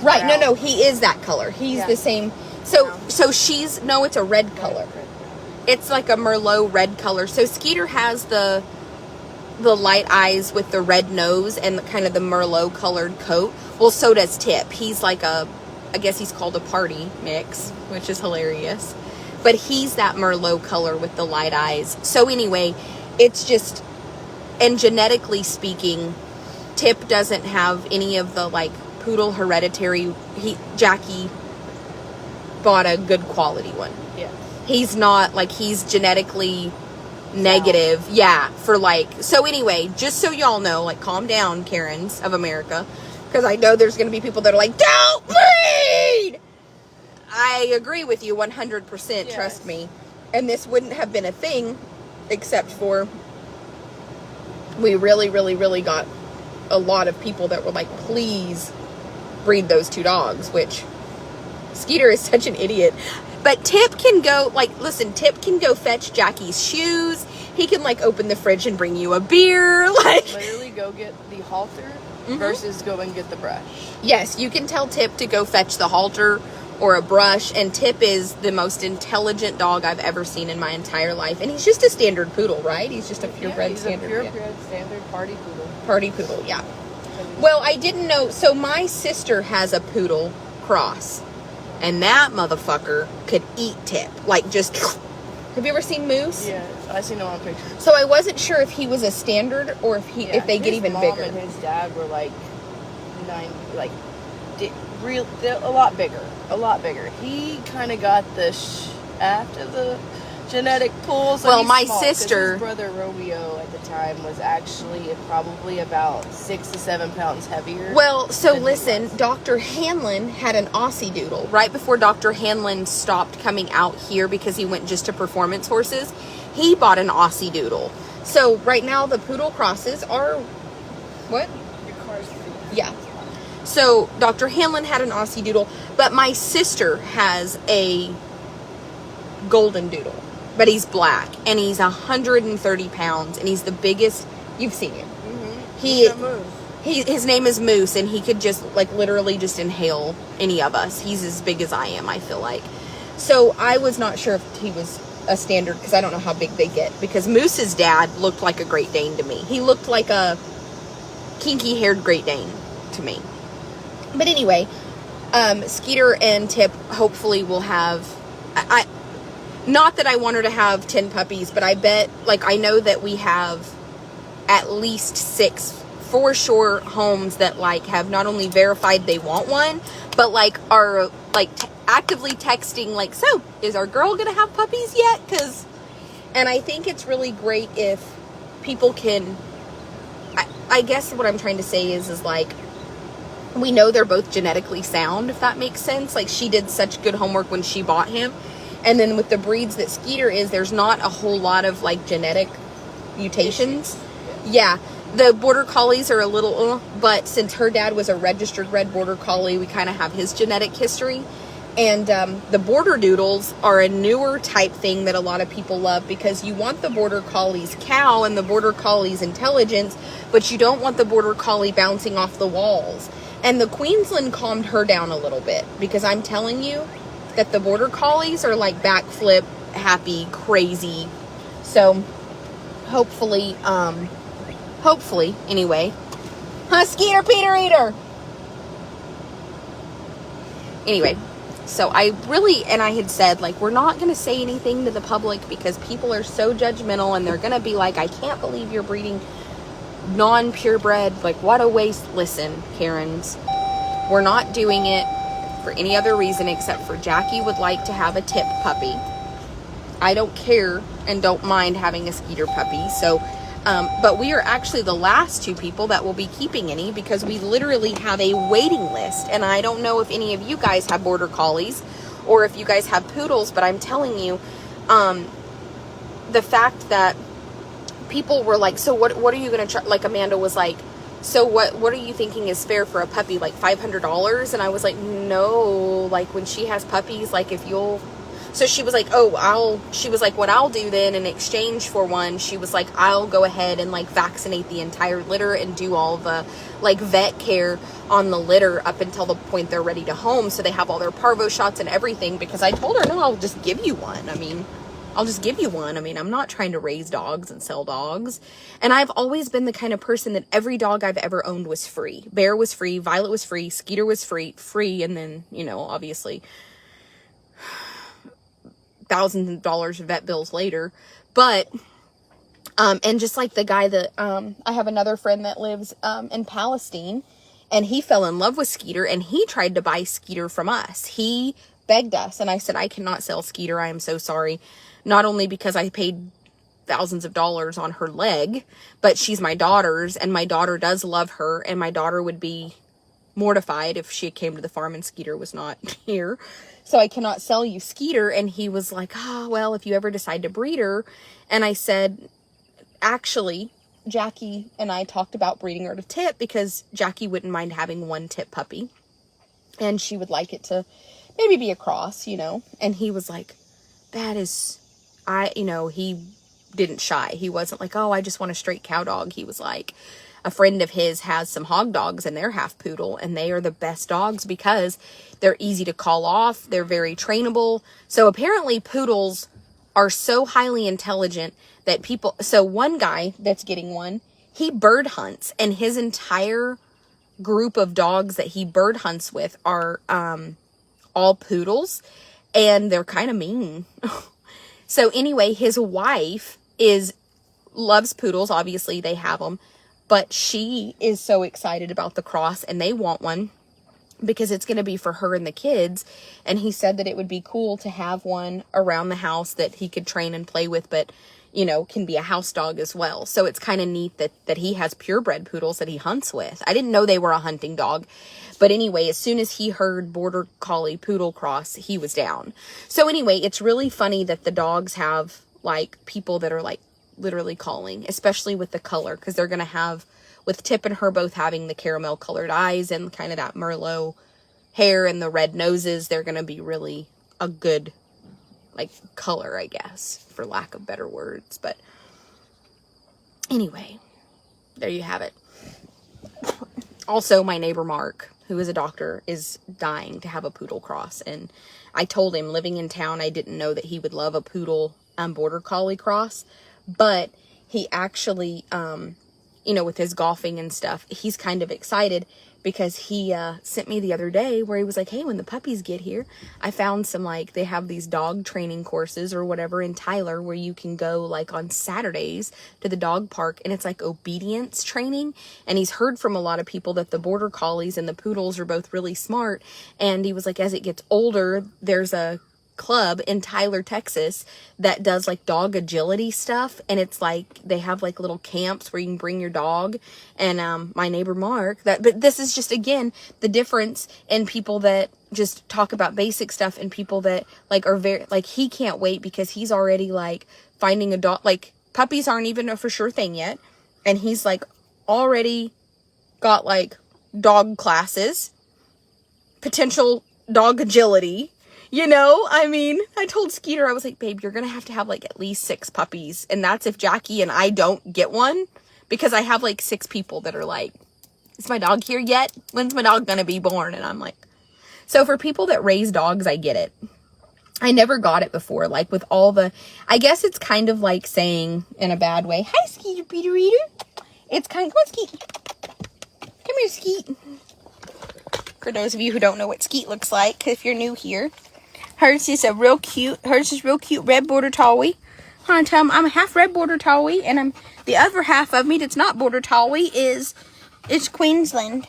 Right. Brown. No, he is that color. He's the same. So it's a red color. It's like a Merlot red color. So Skeeter has the light eyes with the red nose and kind of the Merlot colored coat. Well, so does Tip. He's like I guess he's called a party mix, which is hilarious. But he's that Merlot color with the light eyes. So anyway, it's just, and genetically speaking, Tip doesn't have any of the poodle hereditary. Jackie bought a good quality one. Yeah. He's not he's genetically negative. Yeah. For so anyway, just so y'all know, calm down, Karens of America, because I know there's going to be people that are don't breed. I agree with you 100%. Yes. Trust me. And this wouldn't have been a thing except for we really, really, really got a lot of people that were please breed those two dogs, which Skeeter is such an idiot. But Tip can go, Tip can go fetch Jackie's shoes. He can, open the fridge and bring you a beer. Literally go get the halter versus go and get the brush. Yes, you can tell Tip to go fetch the halter or a brush. And Tip is the most intelligent dog I've ever seen in my entire life. And he's just a standard poodle, right? He's just a purebred standard. He's a purebred standard party poodle. Party poodle, yeah. Well, I didn't know. So my sister has a poodle cross. And that motherfucker could eat Tip. Have you ever seen Moose? Yeah, I've seen him on pictures. So I wasn't sure if he was a standard or if they get even bigger. His mom and his dad were a lot bigger. He kind of got the shaft of the genetic pool. So well, my small, sister, his brother Romeo at the time was actually probably about 6 to 7 pounds heavier. Well, so listen, Dr. Hanlon had an Aussie Doodle right before Dr. Hanlon stopped coming out here because he went just to performance horses. He bought an Aussie Doodle. So right now the poodle crosses are what? Your car's free. Yeah. So Dr. Hanlon had an Aussie Doodle, but my sister has a Golden Doodle. But he's black, and he's 130 pounds, and he's the biggest. You've seen him. Mm-hmm. His name is Moose, and he could just literally just inhale any of us. He's as big as I am, I feel like. So I was not sure if he was a standard because I don't know how big they get. Because Moose's dad looked like a Great Dane to me. He looked like a kinky-haired Great Dane. to me. But anyway, Skeeter and Tip hopefully will have, not that I want her to have 10 puppies, but I bet, like, I know that we have at least 6 for sure homes that, like, have not only verified they want one, but, like, are, like, actively texting, like, so, is our girl gonna have puppies yet? And I think it's really great if people can, I guess what I'm trying to say is like, we know they're both genetically sound, if that makes sense. Like, she did such good homework when she bought him. And then with the breeds that Skeeter is, there's not a whole lot of, like, genetic mutations. Yeah. The Border Collies are a little, but since her dad was a registered red Border Collie, we kind of have his genetic history. And the Border Doodles are a newer type thing that a lot of people love, because you want the Border Collie's cow and the Border Collie's intelligence, but you don't want the Border Collie bouncing off the walls. And the Queensland calmed her down a little bit, because I'm telling you that the Border Collies are like backflip, happy, crazy. So hopefully, anyway. Skeeter, Peter Eater! Anyway, so I really, and I had said, like, we're not going to say anything to the public because people are so judgmental, and they're going to be like, I can't believe you're breeding non-purebred. Like, what a waste. Listen, Karens, we're not doing it for any other reason except for Jackie would like to have a Tip puppy. I don't care and don't mind having a Skeeter puppy. So, but we are actually the last 2 people that will be keeping any, because we literally have a waiting list. And I don't know if any of you guys have Border Collies or if you guys have poodles, but I'm telling you, the fact that people were like, so what are you going to try? Like, Amanda was like, so what are you thinking is fair for a puppy? Like $500? And I was like, no, like, when she has puppies, like, if you'll, so she was like, she was like, what I'll do then in exchange for one, she was like, I'll go ahead and, like, vaccinate the entire litter and do all the, like, vet care on the litter up until the point they're ready to home. So they have all their parvo shots and everything, because I told her, no, I'll just give you one. I mean, I'm not trying to raise dogs and sell dogs. And I've always been the kind of person that every dog I've ever owned was free. Bear was free. Violet was free. Skeeter was free. And then, you know, obviously thousands of dollars of vet bills later. But, and just like the guy that, I have another friend that lives, in Palestine, and he fell in love with Skeeter, and he tried to buy Skeeter from us. He begged us, and I said, I cannot sell Skeeter. I am so sorry. Not only because I paid thousands of dollars on her leg, but she's my daughter's, and my daughter does love her, and my daughter would be mortified if she came to the farm and Skeeter was not here. So I cannot sell you Skeeter. And he was like, well, if you ever decide to breed her. And I said, actually, Jackie and I talked about breeding her to Tip, because Jackie wouldn't mind having one Tip puppy, and she would like it to maybe be a cross, you know. And he was like, he didn't shy. He wasn't like, I just want a straight cow dog. He was like, a friend of his has some hog dogs, and they're half poodle, and they are the best dogs because they're easy to call off. They're very trainable. So apparently poodles are so highly intelligent that so one guy that's getting one, he bird hunts, and his entire group of dogs that he bird hunts with are, all poodles, and they're kind of mean. So anyway, his wife loves poodles. Obviously they have them, but she is so excited about the cross, and they want one because it's going to be for her and the kids. And he said that it would be cool to have one around the house that he could train and play with, but, you know, can be a house dog as well. So it's kind of neat that he has purebred poodles that he hunts with. I didn't know they were a hunting dog. But anyway, as soon as he heard Border Collie Poodle cross, he was down. So anyway, it's really funny that the dogs have, like, people that are, like, literally calling, especially with the color, because they're going to have, with Tip and her both having the caramel colored eyes and kind of that Merlot hair and the red noses, they're going to be really a good, like, color, I guess, for lack of better words. But anyway, there you have it. Also, my neighbor Mark, who is a doctor, is dying to have a poodle cross. And I told him, living in town, I didn't know that he would love a poodle Border Collie cross. But he actually you know, with his golfing and stuff, he's kind of excited because he sent me the other day where he was like, hey, when the puppies get here, I found some, like, they have these dog training courses or whatever in Tyler where you can go, like, on Saturdays to the dog park, and it's like obedience training. And he's heard from a lot of people that the border collies and the poodles are both really smart. And he was like, as it gets older, there's a club in Tyler, Texas that does like dog agility stuff, and it's like they have like little camps where you can bring your dog. And my neighbor Mark, but this is just again the difference in people that just talk about basic stuff and people that like are very like, he can't wait because he's already like finding a dog, like puppies aren't even a for sure thing yet, and he's like already got like dog classes, potential dog agility. You know, I mean, I told Skeeter, I was like, babe, you're going to have like at least 6 puppies. And that's if Jackie and I don't get one, because I have like 6 people that are like, is my dog here yet? When's my dog going to be born? And I'm like, so for people that raise dogs, I get it. I never got it before. Like with all the, I guess it's kind of like saying in a bad way, hi, Skeeter Peter Eater. It's kind of, come on, Skeet. Come here, Skeet. For those of you who don't know what Skeet looks like, if you're new here. Hers is real cute red border Tallie. I want to tell them I'm a half red border Tallie, and the other half of me that's not border Tallie is Queensland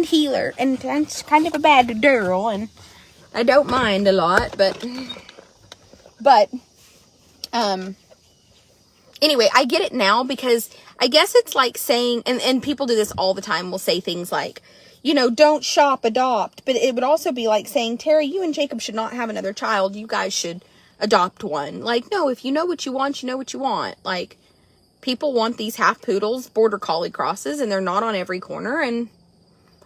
Heeler, and that's kind of a bad girl, and I don't mind a lot, but anyway, I get it now because I guess it's like saying, and people do this all the time, will say things like, you know, don't shop, adopt. But it would also be like saying, Terry, you and Jacob should not have another child. You guys should adopt one. Like, no, if you know what you want, you know what you want. Like, people want these half poodles, border collie crosses, and they're not on every corner. And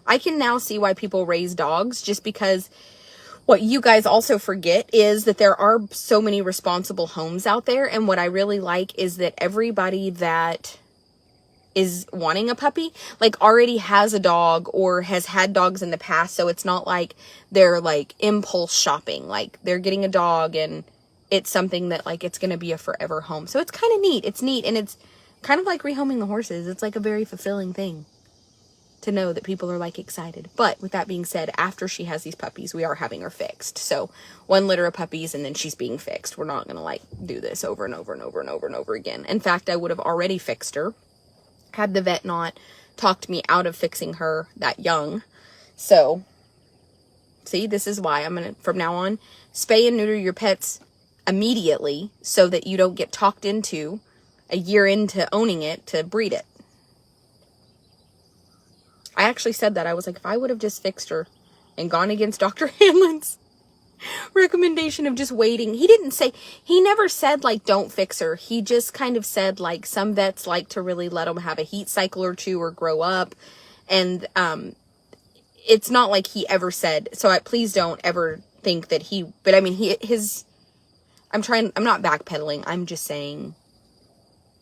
I can now see why people raise dogs, just because what you guys also forget is that there are so many responsible homes out there. And what I really like is that everybody that is wanting a puppy, like, already has a dog or has had dogs in the past. So it's not like they're like impulse shopping, like they're getting a dog and it's something that like it's going to be a forever home. So it's kind of neat. It's neat. And it's kind of like rehoming the horses. It's like a very fulfilling thing to know that people are like excited. But with that being said, after she has these puppies, we are having her fixed. So 1 litter of puppies and then she's being fixed. We're not going to like do this over and over and over and over and over again. In fact, I would have already fixed her had the vet not talked me out of fixing her that young. So, see, this is why I'm going to, from now on, spay and neuter your pets immediately so that you don't get talked into a year into owning it to breed it. I actually said that. I was like, if I would have just fixed her and gone against Dr. Hanlon's recommendation of just waiting. He never said like don't fix her. He just kind of said like some vets like to really let them have a heat cycle or 2 or grow up, and it's not like he ever said, so please don't ever think that he, but I mean I'm not backpedaling, I'm just saying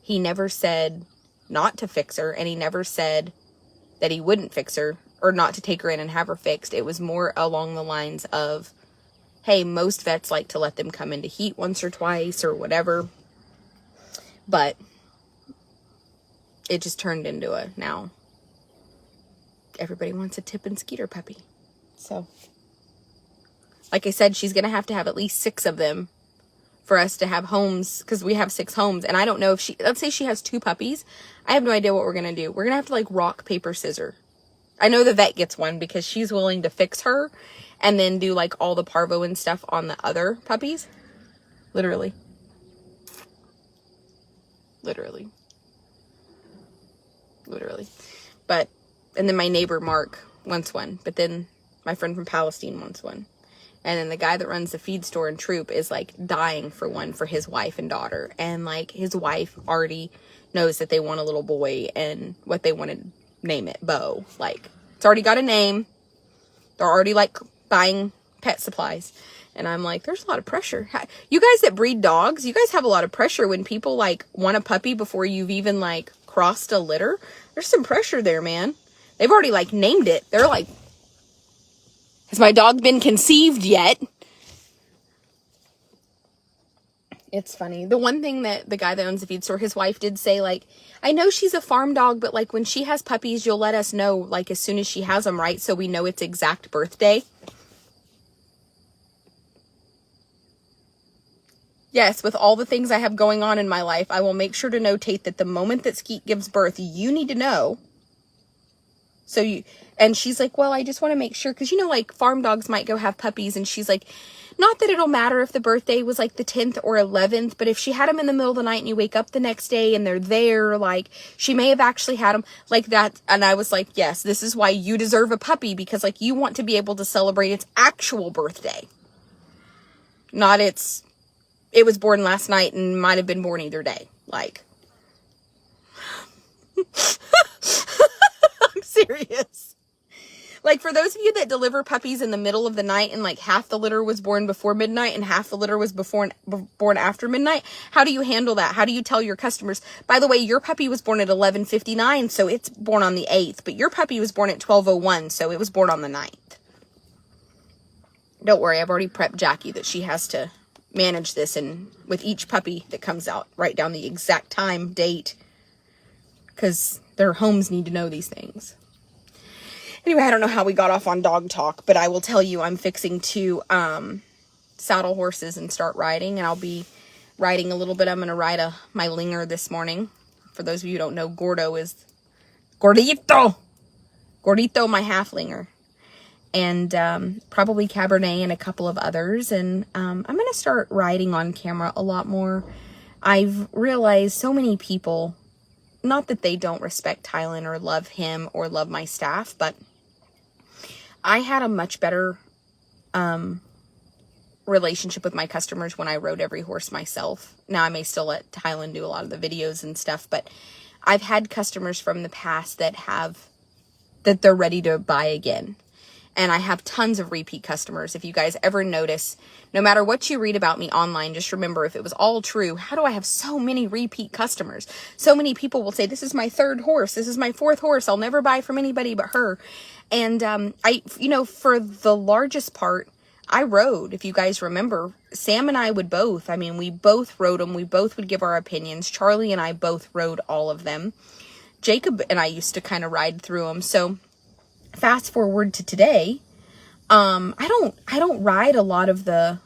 he never said not to fix her, and he never said that he wouldn't fix her or not to take her in and have her fixed. It was more along the lines of, hey, most vets like to let them come into heat once or twice or whatever. But it just turned into a, now everybody wants a Tip and Skeeter puppy. So, like I said, she's going to have at least 6 of them for us to have homes, because we have 6 homes. And I don't know if let's say she has 2 puppies. I have no idea what we're going to do. We're going to have to like rock, paper, scissors. I know the vet gets one because she's willing to fix her and then do like all the parvo and stuff on the other puppies. Literally. But, and then my neighbor Mark wants one, but then my friend from Palestine wants one. And then the guy that runs the feed store in Troop is like dying for one for his wife and daughter. And like his wife already knows that they want a little boy and what they want to name it, Bo. Like, it's already got a name. They're already like buying pet supplies. And I'm like, there's a lot of pressure. You guys that breed dogs, you guys have a lot of pressure when people like want a puppy before you've even like crossed a litter. There's some pressure there, man. They've already like named it. They're like, has my dog been conceived yet? It's funny. The one thing that the guy that owns the feed store, his wife did say, like, I know she's a farm dog, but like when she has puppies, you'll let us know, like, as soon as she has them, right? So we know its exact birthday. Yes, with all the things I have going on in my life, I will make sure to notate that the moment that Skeet gives birth, you need to know. So you, and she's like, well, I just want to make sure, because, you know, like, farm dogs might go have puppies, and she's like, not that it'll matter if the birthday was like the 10th or 11th, but if she had them in the middle of the night and you wake up the next day and they're there, like, she may have actually had them like that. And I was like, yes, this is why you deserve a puppy, because, like, you want to be able to celebrate its actual birthday. Not it was born last night and might have been born either day. Like, I'm serious. Like, for those of you that deliver puppies in the middle of the night and, like, half the litter was born before midnight and half the litter was born after midnight, how do you handle that? How do you tell your customers, by the way, your puppy was born at 11:59, so it's born on the 8th, but your puppy was born at 12:01, so it was born on the 9th. Don't worry, I've already prepped Jackie that she has to manage this, and with each puppy that comes out, write down the exact time, date, because their homes need to know these things. Anyway, I don't know how we got off on dog talk, but I will tell you I'm fixing to saddle horses and start riding, and I'll be riding a little bit. I'm going to ride my Linger this morning. For those of you who don't know, Gordito, my half Linger, and probably Cabernet and a couple of others, and I'm going to start riding on camera a lot more. I've realized so many people, not that they don't respect Tylen or love him or love my staff, but I had a much better relationship with my customers when I rode every horse myself. Now, I may still let Tylen do a lot of the videos and stuff, but I've had customers from the past that they're ready to buy again. And I have tons of repeat customers. If you guys ever notice, no matter what you read about me online, just remember, if it was all true, how do I have so many repeat customers? So many people will say, this is my 3rd horse. This is my 4th horse. I'll never buy from anybody but her. And for the largest part, I rode. If you guys remember, Sam and I would both. I mean, we both rode them. We both would give our opinions. Charlie and I both rode all of them. Jacob and I used to kind of ride through them. So fast forward to today, I don't ride a lot of the,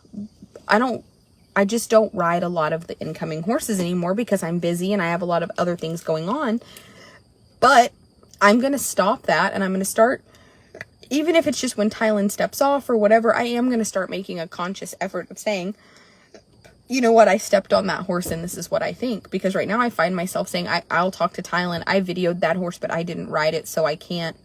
I just don't ride a lot of the incoming horses anymore because I'm busy and I have a lot of other things going on. But I'm going to stop that, and I'm going to start, even if it's just when Tylen steps off or whatever, I am going to start making a conscious effort of saying, you know what, I stepped on that horse and this is what I think. Because right now I find myself saying, I'll talk to Tylen. I videoed that horse, but I didn't ride it, so I can't.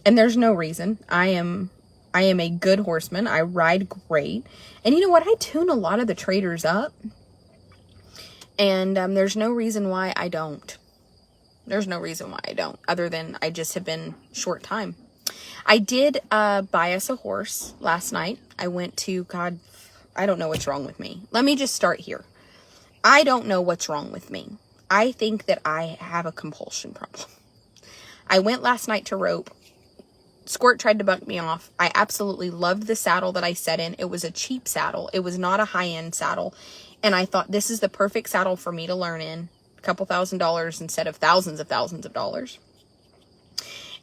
And there's no reason. I am a good horseman. I ride great. And you know what? I tune a lot of the traders up. And there's no reason why I don't. There's no reason why I don't. Other than I just have been short time. I did buy us a horse last night. I went to, God, I don't know what's wrong with me. Let me just start here. I don't know what's wrong with me. I think that I have a compulsion problem. I went last night to rope. Squirt tried to buck me off. I absolutely loved the saddle that I sat in. It was a cheap saddle. It was not a high-end saddle. And I thought, this is the perfect saddle for me to learn in. A couple $1,000s instead of thousands of dollars.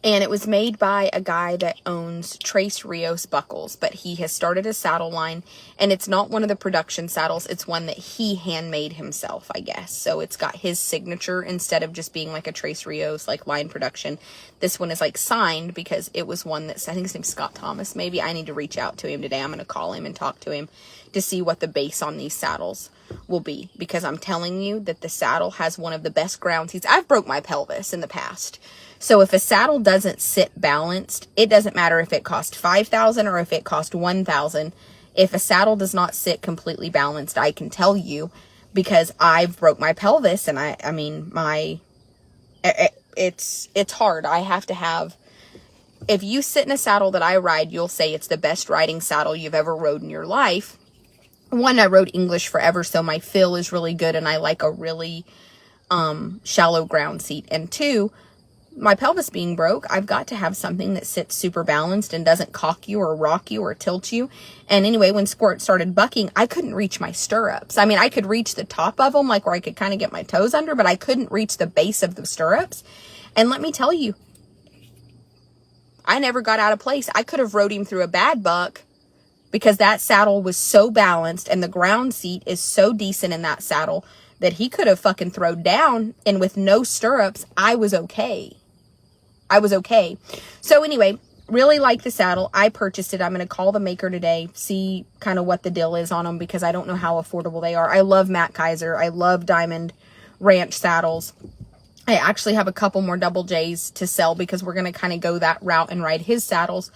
And it was made by a guy that owns Tres Rios buckles, but he has started a saddle line, and it's not one of the production saddles. It's one that he handmade himself, I guess. So it's got his signature instead of just being like a Tres Rios, like line production. This one is like signed because it was one that's, I think his name's Scott Thomas. Maybe I need to reach out to him today. I'm going to call him and talk to him to see what the base on these saddles will be, because I'm telling you that the saddle has one of the best ground seats. I've broke my pelvis in the past. So if a saddle doesn't sit balanced, it doesn't matter if it cost $5,000 or if it cost $1,000. If a saddle does not sit completely balanced, I can tell you, because I've broke my pelvis, and I mean, it's hard. I have to have, if you sit in a saddle that I ride, you'll say it's the best riding saddle you've ever rode in your life. One, I rode English forever, so my feel is really good, and I like a really shallow ground seat. And two, my pelvis being broke, I've got to have something that sits super balanced and doesn't cock you or rock you or tilt you. And anyway, when Squirt started bucking, I couldn't reach my stirrups. I mean, I could reach the top of them, like where I could kind of get my toes under, but I couldn't reach the base of the stirrups. And let me tell you, I never got out of place. I could have rode him through a bad buck because that saddle was so balanced and the ground seat is so decent in that saddle that he could have fucking thrown down, and with no stirrups, I was okay. I was okay. So anyway, really like the saddle. I purchased it. I'm going to call the maker today, see kind of what the deal is on them, because I don't know how affordable they are. I love Matt Kaiser. I love Diamond Ranch saddles. I actually have a couple more Double J's to sell because we're going to kind of go that route and ride his saddles.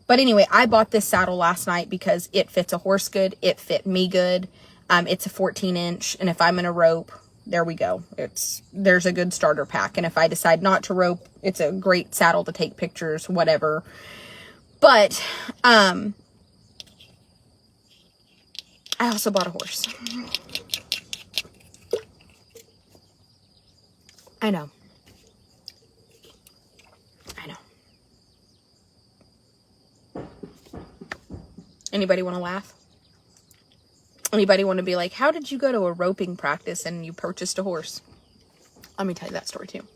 But anyway, I bought this saddle last night because it fits a horse good. It fit me good. It's a 14-inch, and if I'm in a rope, there we go. There's a good starter pack. And if I decide not to rope, it's a great saddle to take pictures, whatever. But I also bought a horse. I know. Anybody want to laugh? Anybody want to be like, how did you go to a roping practice and you purchased a horse? Let me tell you that story too.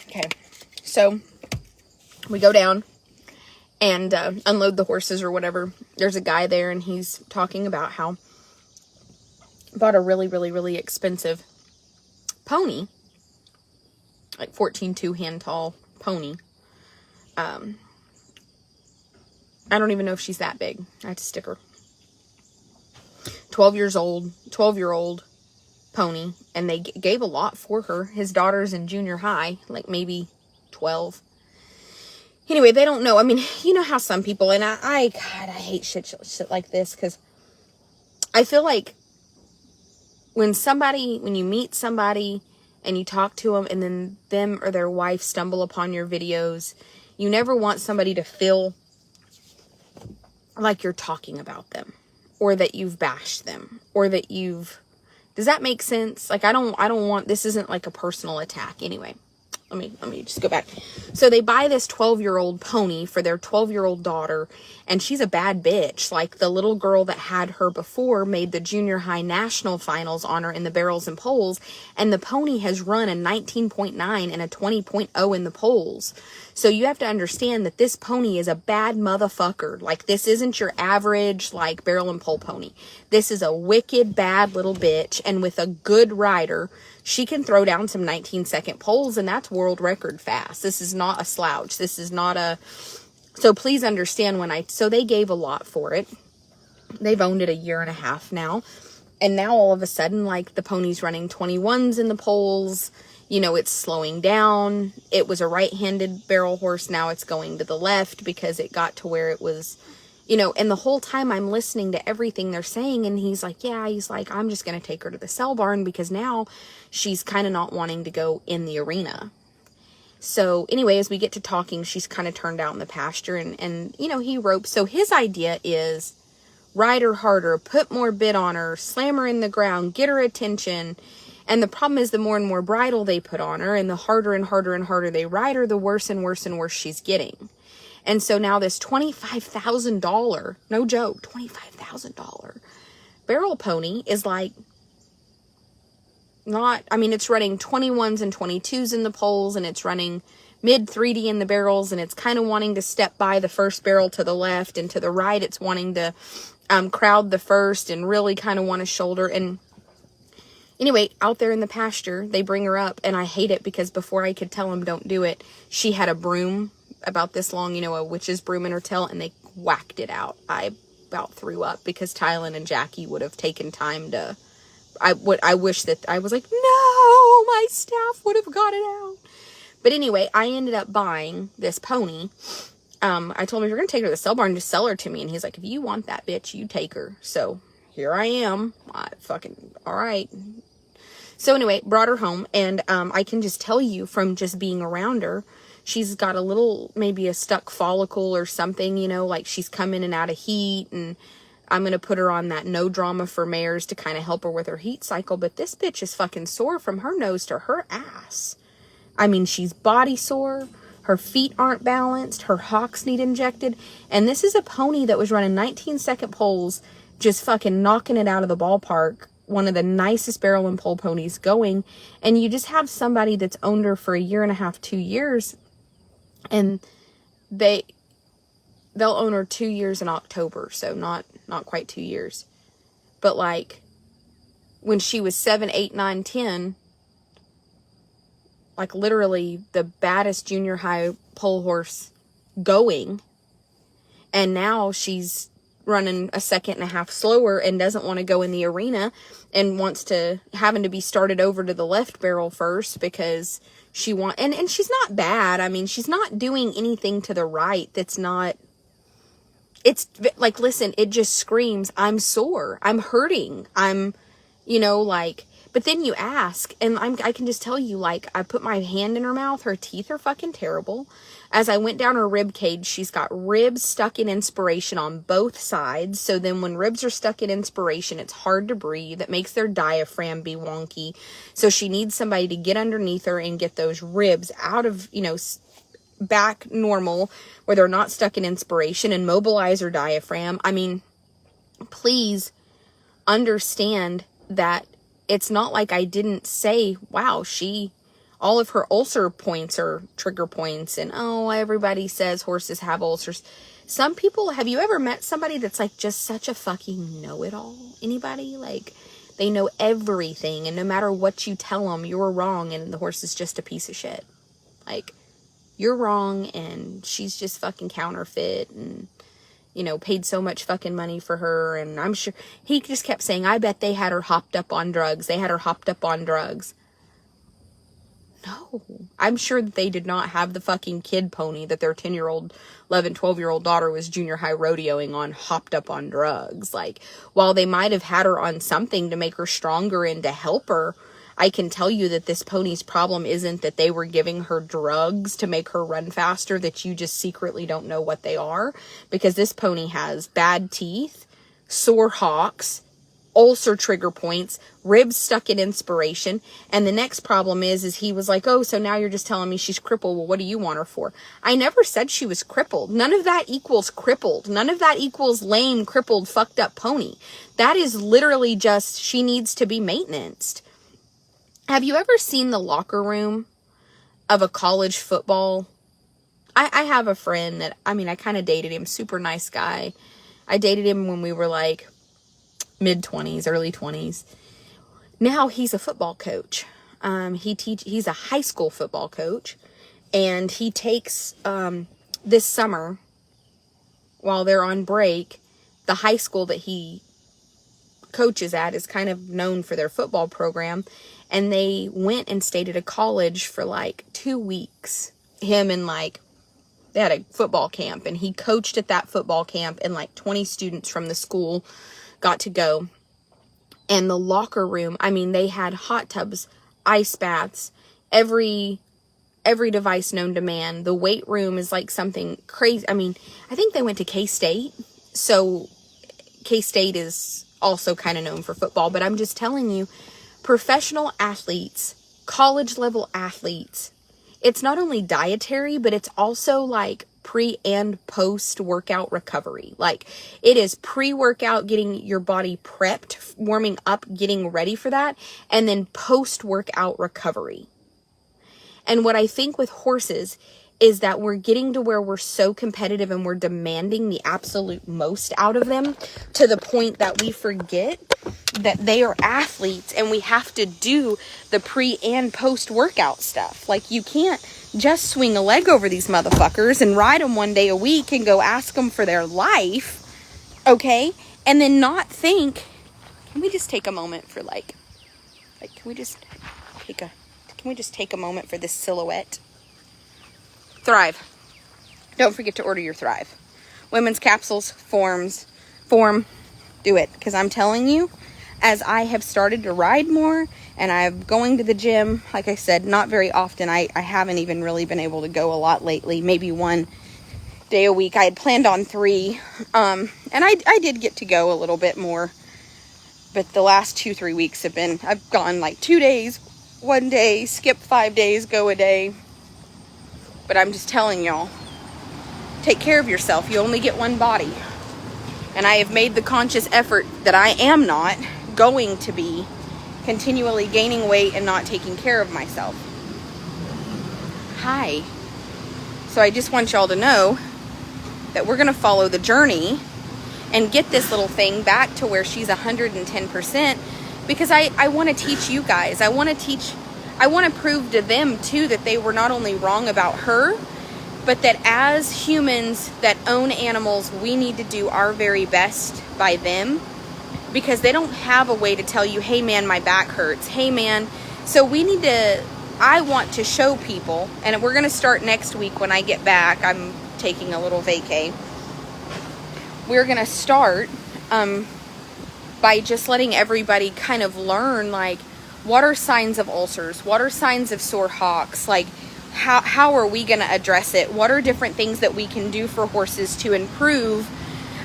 Okay, so we go down and unload the horses or whatever. There's a guy there and he's talking about how he bought a really, really, really expensive pony, like 14.2 hand tall pony. I don't even know if she's that big. I had to stick her. 12-year-old pony. And they gave a lot for her. His daughter's in junior high, like maybe 12. Anyway, they don't know. I mean, you know how some people, and I hate shit like this, because I feel like when you meet somebody and you talk to them and then them or their wife stumble upon your videos, you never want somebody to feel like you're talking about them, or that you've bashed them, or that does that make sense? Like, I don't want, this isn't like a personal attack. Anyway, let me just go back. So they buy this 12-year-old pony for their 12-year-old daughter, and she's a bad bitch. Like, the little girl that had her before made the junior high national finals on her in the barrels and poles, and the pony has run a 19.9 and a 20.0 in the poles. So you have to understand that this pony is a bad motherfucker. Like, this isn't your average, like, barrel and pole pony. This is a wicked bad little bitch, and with a good rider, she can throw down some 19-second poles, and that's world record fast. This is not a slouch. This is not a... So please understand so they gave a lot for it. They've owned it a year and a half now. And now all of a sudden, like, the pony's running 21s in the poles. You know, it's slowing down. It was a right-handed barrel horse. Now it's going to the left because it got to where it was, you know, and the whole time I'm listening to everything they're saying. And he's like, I'm just going to take her to the sell barn because now she's kind of not wanting to go in the arena. So anyway, as we get to talking, she's kind of turned out in the pasture and, you know, he ropes. So his idea is ride her harder, put more bit on her, slam her in the ground, get her attention. And the problem is the more and more bridle they put on her and the harder and harder and harder they ride her, the worse and worse and worse she's getting. And so now this $25,000, no joke, $25,000 barrel pony is like, it's running 21s and 22s in the poles, and it's running mid 3D in the barrels, and it's kind of wanting to step by the first barrel to the left, and to the right it's wanting to crowd the first and really kind of want to shoulder. And anyway, out there in the pasture, they bring her up, and I hate it because before I could tell them don't do it, she had a broom about this long, you know, a witch's broom in her tail, and they whacked it out. I about threw up because Tylen and Jackie would have taken time to... I wish that I was like, no, my staff would have got it out. But anyway, I ended up buying this pony. I told him, if you're going to take her to the sell barn, just sell her to me. And he's like, if you want that bitch, you take her. So here I am. All right. So anyway, brought her home. And I can just tell you from just being around her, she's got maybe a stuck follicle or something, you know, like she's come in and out of heat. And I'm going to put her on that no drama for mares to kind of help her with her heat cycle. But this bitch is fucking sore from her nose to her ass. I mean, she's body sore. Her feet aren't balanced. Her hocks need injected. And this is a pony that was running 19-second poles, just fucking knocking it out of the ballpark. One of the nicest barrel and pole ponies going. And you just have somebody that's owned her for 1.5 to 2 years. And they'll own her 2 years in October. So not quite 2 years. But like, when she was 7, 8, 9, 10... like literally the baddest junior high pole horse going. And now she's running 1.5 seconds slower and doesn't want to go in the arena and wants to, having to be started over to the left barrel first because she and she's not bad. I mean, she's not doing anything to the right that's not, it's like, listen, it just screams, I'm sore, I'm hurting, I'm, like, but then you ask, and I can just tell you, like, I put my hand in her mouth. Her teeth are fucking terrible. As I went down her rib cage, she's got ribs stuck in inspiration on both sides. So then when ribs are stuck in inspiration, it's hard to breathe. It makes their diaphragm be wonky. So she needs somebody to get underneath her and get those ribs out of, back normal, where they're not stuck in inspiration, and mobilize her diaphragm. I mean, please understand that it's not like I didn't say, wow, all of her ulcer points are trigger points, and everybody says horses have ulcers. Some people, have you ever met somebody that's like just such a fucking know-it-all? Anybody? Like, they know everything, and no matter what you tell them, you're wrong, and the horse is just a piece of shit. Like, you're wrong, and she's just fucking counterfeit, and paid so much fucking money for her. And I'm sure he just kept saying, I bet they had her hopped up on drugs. They had her hopped up on drugs. No, I'm sure that they did not have the fucking kid pony that their 10-year-old, 11, 12-year-old daughter was junior high rodeoing on hopped up on drugs. Like, while they might have had her on something to make her stronger and to help her, I can tell you that this pony's problem isn't that they were giving her drugs to make her run faster, that you just secretly don't know what they are, because this pony has bad teeth, sore hocks, ulcer trigger points, ribs stuck in inspiration. And the next problem is he was like, so now you're just telling me she's crippled. Well, what do you want her for? I never said she was crippled. None of that equals crippled. None of that equals lame, crippled, fucked up pony. That is literally just, she needs to be maintained. Have you ever seen the locker room of a college football? I have a friend that, I kind of dated him, super nice guy. I dated him when we were like mid-20s, early 20s. Now he's a football coach. He's a high school football coach, and he takes, this summer, while they're on break, the high school that he coaches at is kind of known for their football program. And they went and stayed at a college for like 2 weeks. Him and they had a football camp, and he coached at that football camp, and like 20 students from the school got to go. And the locker room, they had hot tubs, ice baths, every device known to man. The weight room is like something crazy. I think they went to K-State. So K-State is also kind of known for football, but I'm just telling you, professional athletes, college level athletes, it's not only dietary, but it's also like pre and post workout recovery. Like, it is pre-workout, getting your body prepped, warming up, getting ready for that, and then post workout recovery. And what I think with horses is that we're getting to where we're so competitive and we're demanding the absolute most out of them, to the point that we forget that they are athletes, and we have to do the pre and post workout stuff. Like, you can't just swing a leg over these motherfuckers and ride them one day a week and go ask them for their life, okay? And then not think, can we just take a moment for can we just take a moment for this silhouette? Thrive. Don't forget to order your Thrive. Women's capsules, form. Do it. Because I'm telling you, as I have started to ride more, and I'm going to the gym, like I said, not very often. I haven't even really been able to go a lot lately. Maybe one day a week. I had planned on 3. And I did get to go a little bit more. But the last 2-3 weeks I've gone like 2 days, 1 day, skip 5 days, go a day. But I'm just telling y'all, take care of yourself. You only get one body. And I have made the conscious effort that I am not going to be continually gaining weight and not taking care of myself. Hi. So I just want y'all to know that we're going to follow the journey and get this little thing back to where she's 110%, because I want to teach you guys. I want to prove to them too that they were not only wrong about her, but that as humans that own animals, we need to do our very best by them, because they don't have a way to tell you, hey man, my back hurts. Hey man. So I want to show people, and we're going to start next week when I get back. I'm taking a little vacay. We're going to start by just letting everybody kind of learn, like, what are signs of ulcers? What are signs of sore hocks? Like, how are we going to address it? What are different things that we can do for horses to improve,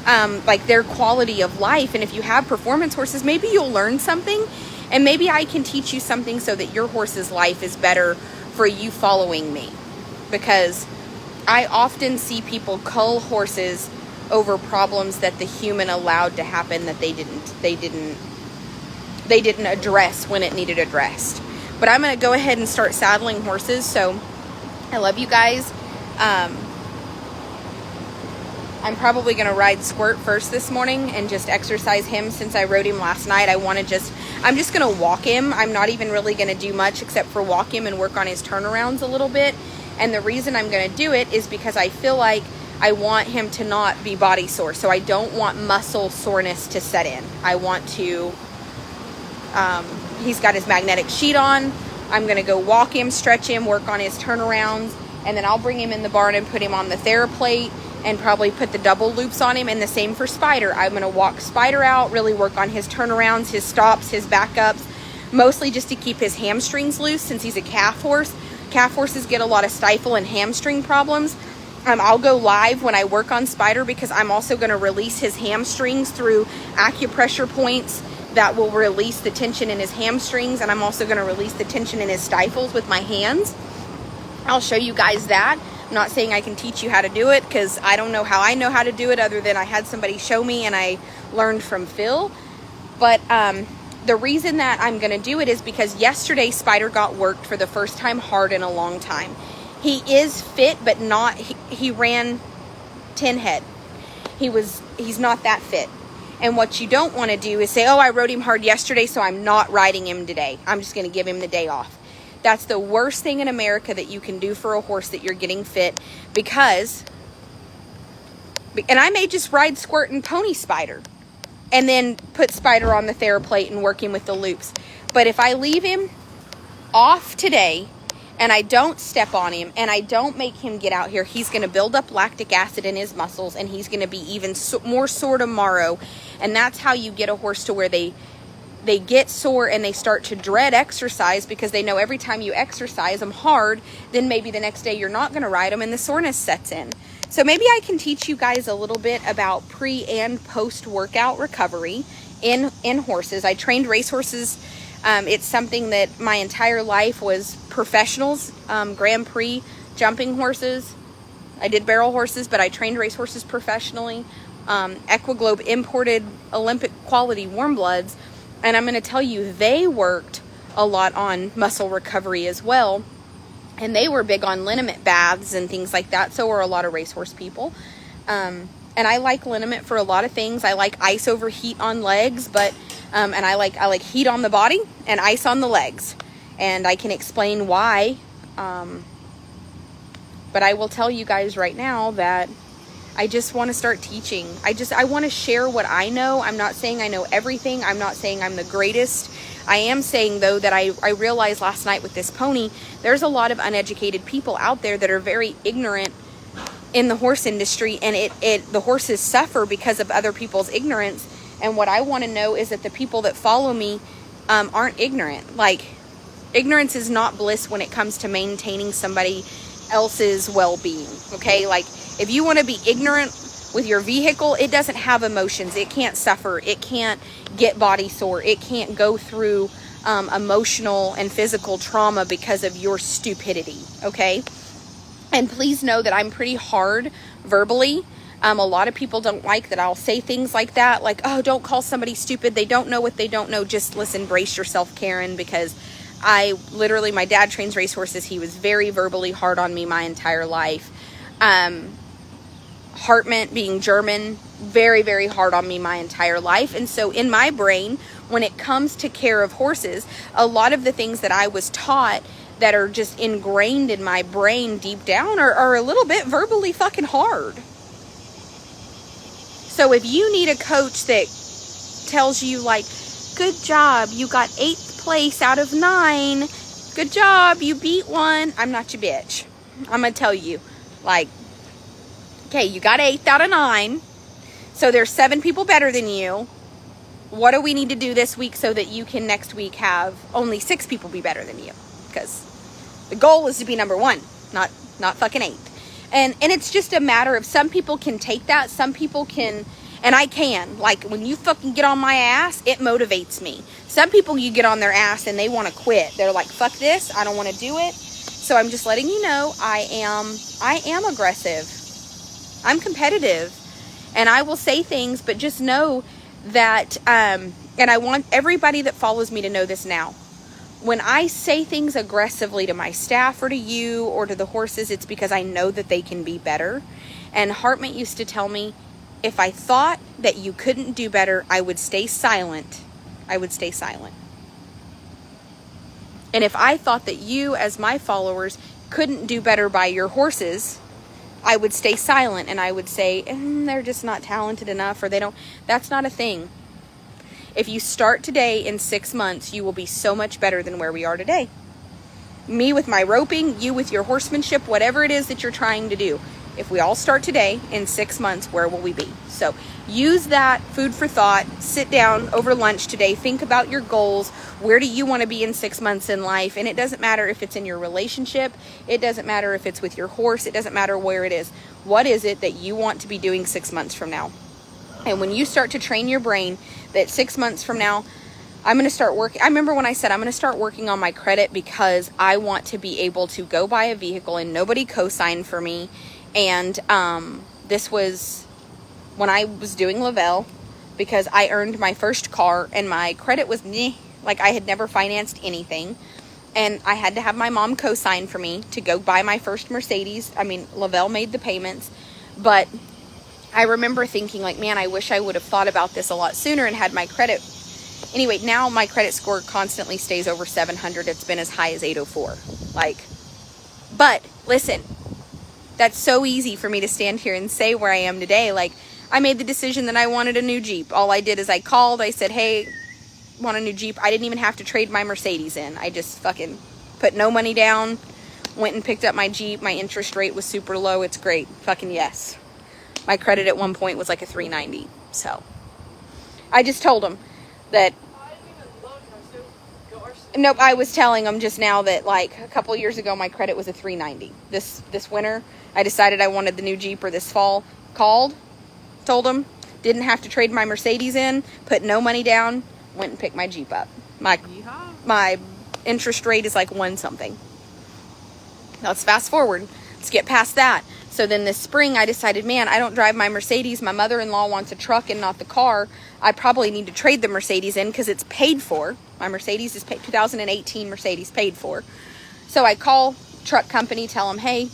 like, their quality of life? And if you have performance horses, maybe you'll learn something, and maybe I can teach you something so that your horse's life is better for you following me. Because I often see people cull horses over problems that the human allowed to happen that they didn't address when it needed addressed. But I'm going to go ahead and start saddling horses. So I love you guys. I'm probably going to ride Squirt first this morning and just exercise him since I rode him last night. I'm just going to walk him. I'm not even really going to do much except for walk him and work on his turnarounds a little bit. And the reason I'm going to do it is because I feel like I want him to not be body sore. So I don't want muscle soreness to set in. I want to, he's got his magnetic sheet on. I'm going to go walk him, stretch him, work on his turnarounds, and then I'll bring him in the barn and put him on the TheraPlate and probably put the double loops on him. And the same for Spider. I'm going to walk Spider out, really work on his turnarounds, his stops, his backups, mostly just to keep his hamstrings loose since he's a calf horse. Calf horses get a lot of stifle and hamstring problems. I'll go live when I work on Spider because I'm also going to release his hamstrings through acupressure points that will release the tension in his hamstrings, and I'm also going to release the tension in his stifles with my hands. I'll show you guys that. I'm not saying I can teach you how to do it because I don't know how I know how to do it other than I had somebody show me and I learned from Phil. But the reason that I'm going to do it is because yesterday Spider got worked for the first time hard in a long time. He is fit, but not, he ran 10 head. He's not that fit. And what you don't want to do is say, oh, I rode him hard yesterday, so I'm not riding him today. I'm just going to give him the day off. That's the worst thing in America that you can do for a horse that you're getting fit, because, and I may just ride Squirt and pony Spider and then put Spider on the TheraPlate and work him with the loops. But if I leave him off today and I don't step on him and I don't make him get out here, he's going to build up lactic acid in his muscles and he's going to be even more sore tomorrow. And that's how you get a horse to where they get sore and they start to dread exercise, because they know every time you exercise them hard, then maybe the next day you're not going to ride them and the soreness sets in. So maybe I can teach you guys a little bit about pre and post workout recovery in horses. I trained racehorses. It's something that my entire life was professionals, Grand Prix jumping horses. I did barrel horses, but I trained racehorses professionally. Equiglobe imported Olympic quality warm bloods. And I'm going to tell you, they worked a lot on muscle recovery as well. And they were big on liniment baths and things like that. So were a lot of racehorse people. And I like liniment for a lot of things. I like ice over heat on legs, but and I like heat on the body and ice on the legs. And I can explain why. But I will tell you guys right now that I just want to start teaching. I want to share what I know. I'm not saying I know everything. I'm not saying I'm the greatest. I am saying, though, that I realized last night with this pony, there's a lot of uneducated people out there that are very ignorant in the horse industry, and the horses suffer because of other people's ignorance. And what I want to know is that the people that follow me aren't ignorant. Like, ignorance is not bliss when it comes to maintaining somebody else's well-being, okay? Like, if you want to be ignorant with your vehicle, it doesn't have emotions. It can't suffer. It can't get body sore. It can't go through emotional and physical trauma because of your stupidity, okay? And please know that I'm pretty hard verbally. A lot of people don't like that I'll say things like that, like, oh, don't call somebody stupid. They don't know what they don't know. Just listen, brace yourself, Karen, because my dad trains racehorses. He was very verbally hard on me my entire life. Hartmut, being German, very, very hard on me my entire life. And so in my brain, when it comes to care of horses, a lot of the things that I was taught that are just ingrained in my brain deep down are a little bit verbally fucking hard. So if you need a coach that tells you, like, good job, you got 8th place out of 9, good job, you beat one, I'm not your bitch. I'm gonna tell you, like, okay, you got 8th out of 9, so there's 7 people better than you. What do we need to do this week so that you can next week have only 6 people be better than you? Because the goal is to be number 1, not fucking 8th. And it's just a matter of, some people can take that, some people can, and I can. Like, when you fucking get on my ass, it motivates me. Some people, you get on their ass and they want to quit. They're like, fuck this, I don't want to do it. So I'm just letting you know, I am aggressive. I'm competitive. And I will say things, but just know that, and I want everybody that follows me to know this now. When I say things aggressively to my staff or to you or to the horses, it's because I know that they can be better. And Hartmut used to tell me, if I thought that you couldn't do better, I would stay silent. I would stay silent. And if I thought that you, as my followers, couldn't do better by your horses, I would stay silent and I would say, they're just not talented enough, or they don't. That's not a thing. If you start today, in 6 months, you will be so much better than where we are today. Me with my roping, you with your horsemanship, whatever it is that you're trying to do. If we all start today, in 6 months, where will we be? So use that food for thought. Sit down over lunch today. Think about your goals. Where do you want to be in 6 months in life? And it doesn't matter if it's in your relationship. It doesn't matter if it's with your horse. It doesn't matter where it is. What is it that you want to be doing 6 months from now? And when you start to train your brain that 6 months from now, I'm going to start working. I remember when I said I'm going to start working on my credit because I want to be able to go buy a vehicle and nobody co-signed for me. And this was when I was doing Lavelle, because I earned my first car and my credit was like I had never financed anything. And I had to have my mom co-sign for me to go buy my first Mercedes. I mean, Lavelle made the payments, but I remember thinking, like, man, I wish I would have thought about this a lot sooner and had my credit. Anyway, now my credit score constantly stays over 700. It's been as high as 804. Like, but listen, that's so easy for me to stand here and say where I am today. Like, I made the decision that I wanted a new Jeep. All I did is I called, I said, hey, want a new Jeep. I didn't even have to trade my Mercedes in. I just fucking put no money down, went and picked up my Jeep. My interest rate was super low. It's great. Fucking yes. My credit at one point was like a 390. So I just told him that. Nope, I was telling them just now that, like, a couple years ago my credit was a 390. This winter I decided I wanted the new Jeep, or this fall. Called, told them, didn't have to trade my Mercedes in, put no money down, went and picked my Jeep up. My interest rate is like 1 something. Now let's fast forward. Let's get past that. So then this spring I decided, man, I don't drive my Mercedes. My mother-in-law wants a truck and not the car. I probably need to trade the Mercedes in because it's paid for. My Mercedes is paid, 2018 Mercedes paid for. So I call truck company, tell them, hey,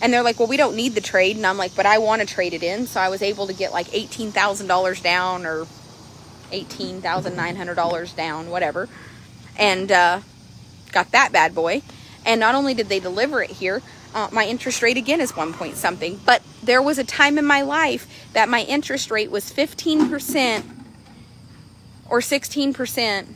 and they're like, well, we don't need the trade. And I'm like, but I want to trade it in. So I was able to get like $18,000 down, or $18,900 down, whatever. And got that bad boy. And not only did they deliver it here, my interest rate again is 1 point something. But there was a time in my life that my interest rate was 15% or 16%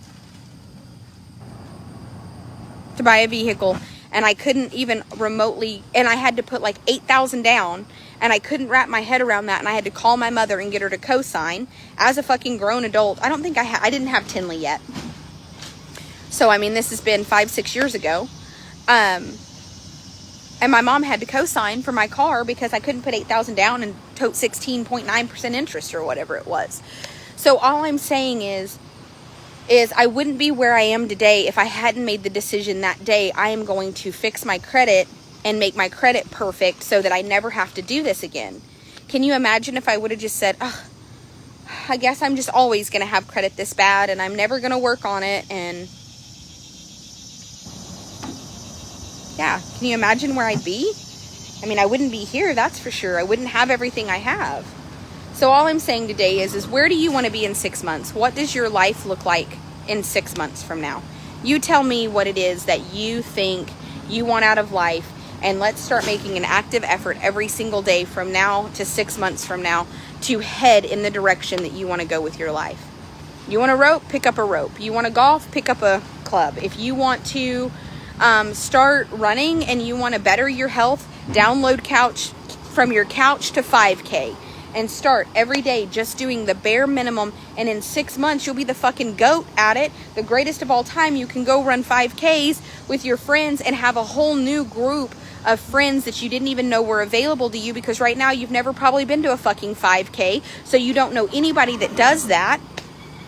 to buy a vehicle. And I couldn't even remotely, and I had to put like $8,000 down, and I couldn't wrap my head around that. And I had to call my mother and get her to co-sign as a fucking grown adult. I don't think I didn't have Tinley yet. So, I mean, this has been 5-6 years ago. And my mom had to co-sign for my car because I couldn't put $8,000 down and tote 16.9% interest or whatever it was. So all I'm saying is I wouldn't be where I am today if I hadn't made the decision that day. I am going to fix my credit and make my credit perfect so that I never have to do this again. Can you imagine if I would have just said, oh, I guess I'm just always going to have credit this bad and I'm never going to work on it. And yeah, can you imagine where I'd be? I mean, I wouldn't be here, that's for sure. I wouldn't have everything I have. So all I'm saying today is where do you want to be in 6 months? What does your life look like in 6 months from now? You tell me what it is that you think you want out of life, and let's start making an active effort every single day from now to 6 months from now to head in the direction that you want to go with your life. You want a rope? Pick up a rope. You want to golf? Pick up a club. If you want to start running and you want to better your health, download Couch from your couch to 5K and start every day just doing the bare minimum, and in 6 months you'll be the fucking goat at it, the greatest of all time. You can go run 5Ks with your friends and have a whole new group of friends that you didn't even know were available to you, because right now you've never probably been to a fucking 5K, so you don't know anybody that does that.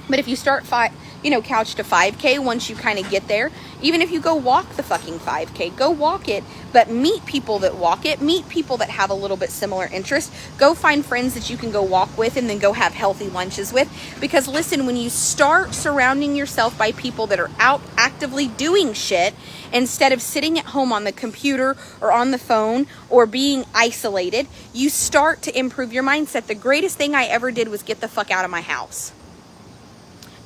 But if you start Couch to 5K, once you kind of get there, even if you go walk the fucking 5K, go walk it, but meet people that walk it, meet people that have a little bit similar interest, go find friends that you can go walk with and then go have healthy lunches with. Because listen, when you start surrounding yourself by people that are out actively doing shit, instead of sitting at home on the computer or on the phone or being isolated, you start to improve your mindset. The greatest thing I ever did was get the fuck out of my house.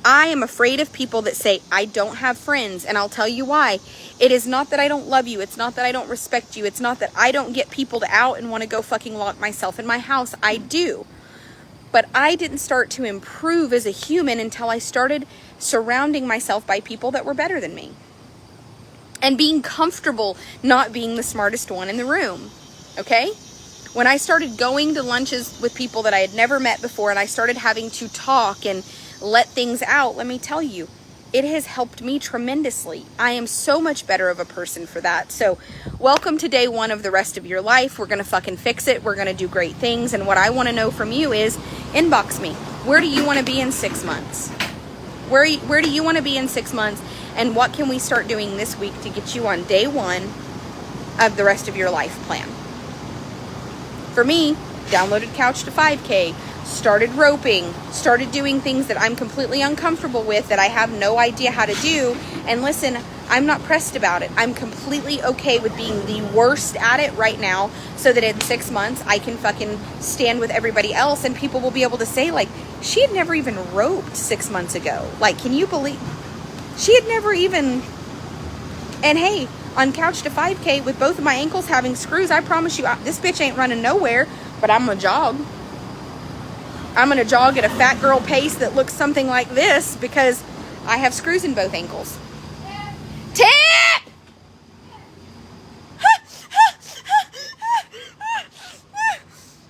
I am afraid of people that say, I don't have friends, and I'll tell you why. It is not that I don't love you. It's not that I don't respect you. It's not that I don't get people to out and want to go fucking lock myself in my house. I do. But I didn't start to improve as a human until I started surrounding myself by people that were better than me. And being comfortable not being the smartest one in the room. Okay? When I started going to lunches with people that I had never met before, and I started having to talk and let things out, let me tell you, it has helped me tremendously. I am so much better of a person for that. So welcome to day one of the rest of your life. We're going to fucking fix it. We're going to do great things. And what I want to know from you is inbox me. Where do you want to be in 6 months? Where do you want to be in 6 months? And what can we start doing this week to get you on day one of the rest of your life plan? For me, downloaded Couch to 5K, started roping, started doing things that I'm completely uncomfortable with, that I have no idea how to do. And listen, I'm not pressed about it. I'm completely okay with being the worst at it right now, so that in 6 months I can fucking stand with everybody else and people will be able to say, like, she had never even roped 6 months ago. Like, can you believe? She had never even... And hey, on Couch to 5K with both of my ankles having screws, I promise you, this bitch ain't running nowhere, but I'm gonna jog. I'm going to jog at a fat girl pace that looks something like this because I have screws in both ankles. Tip!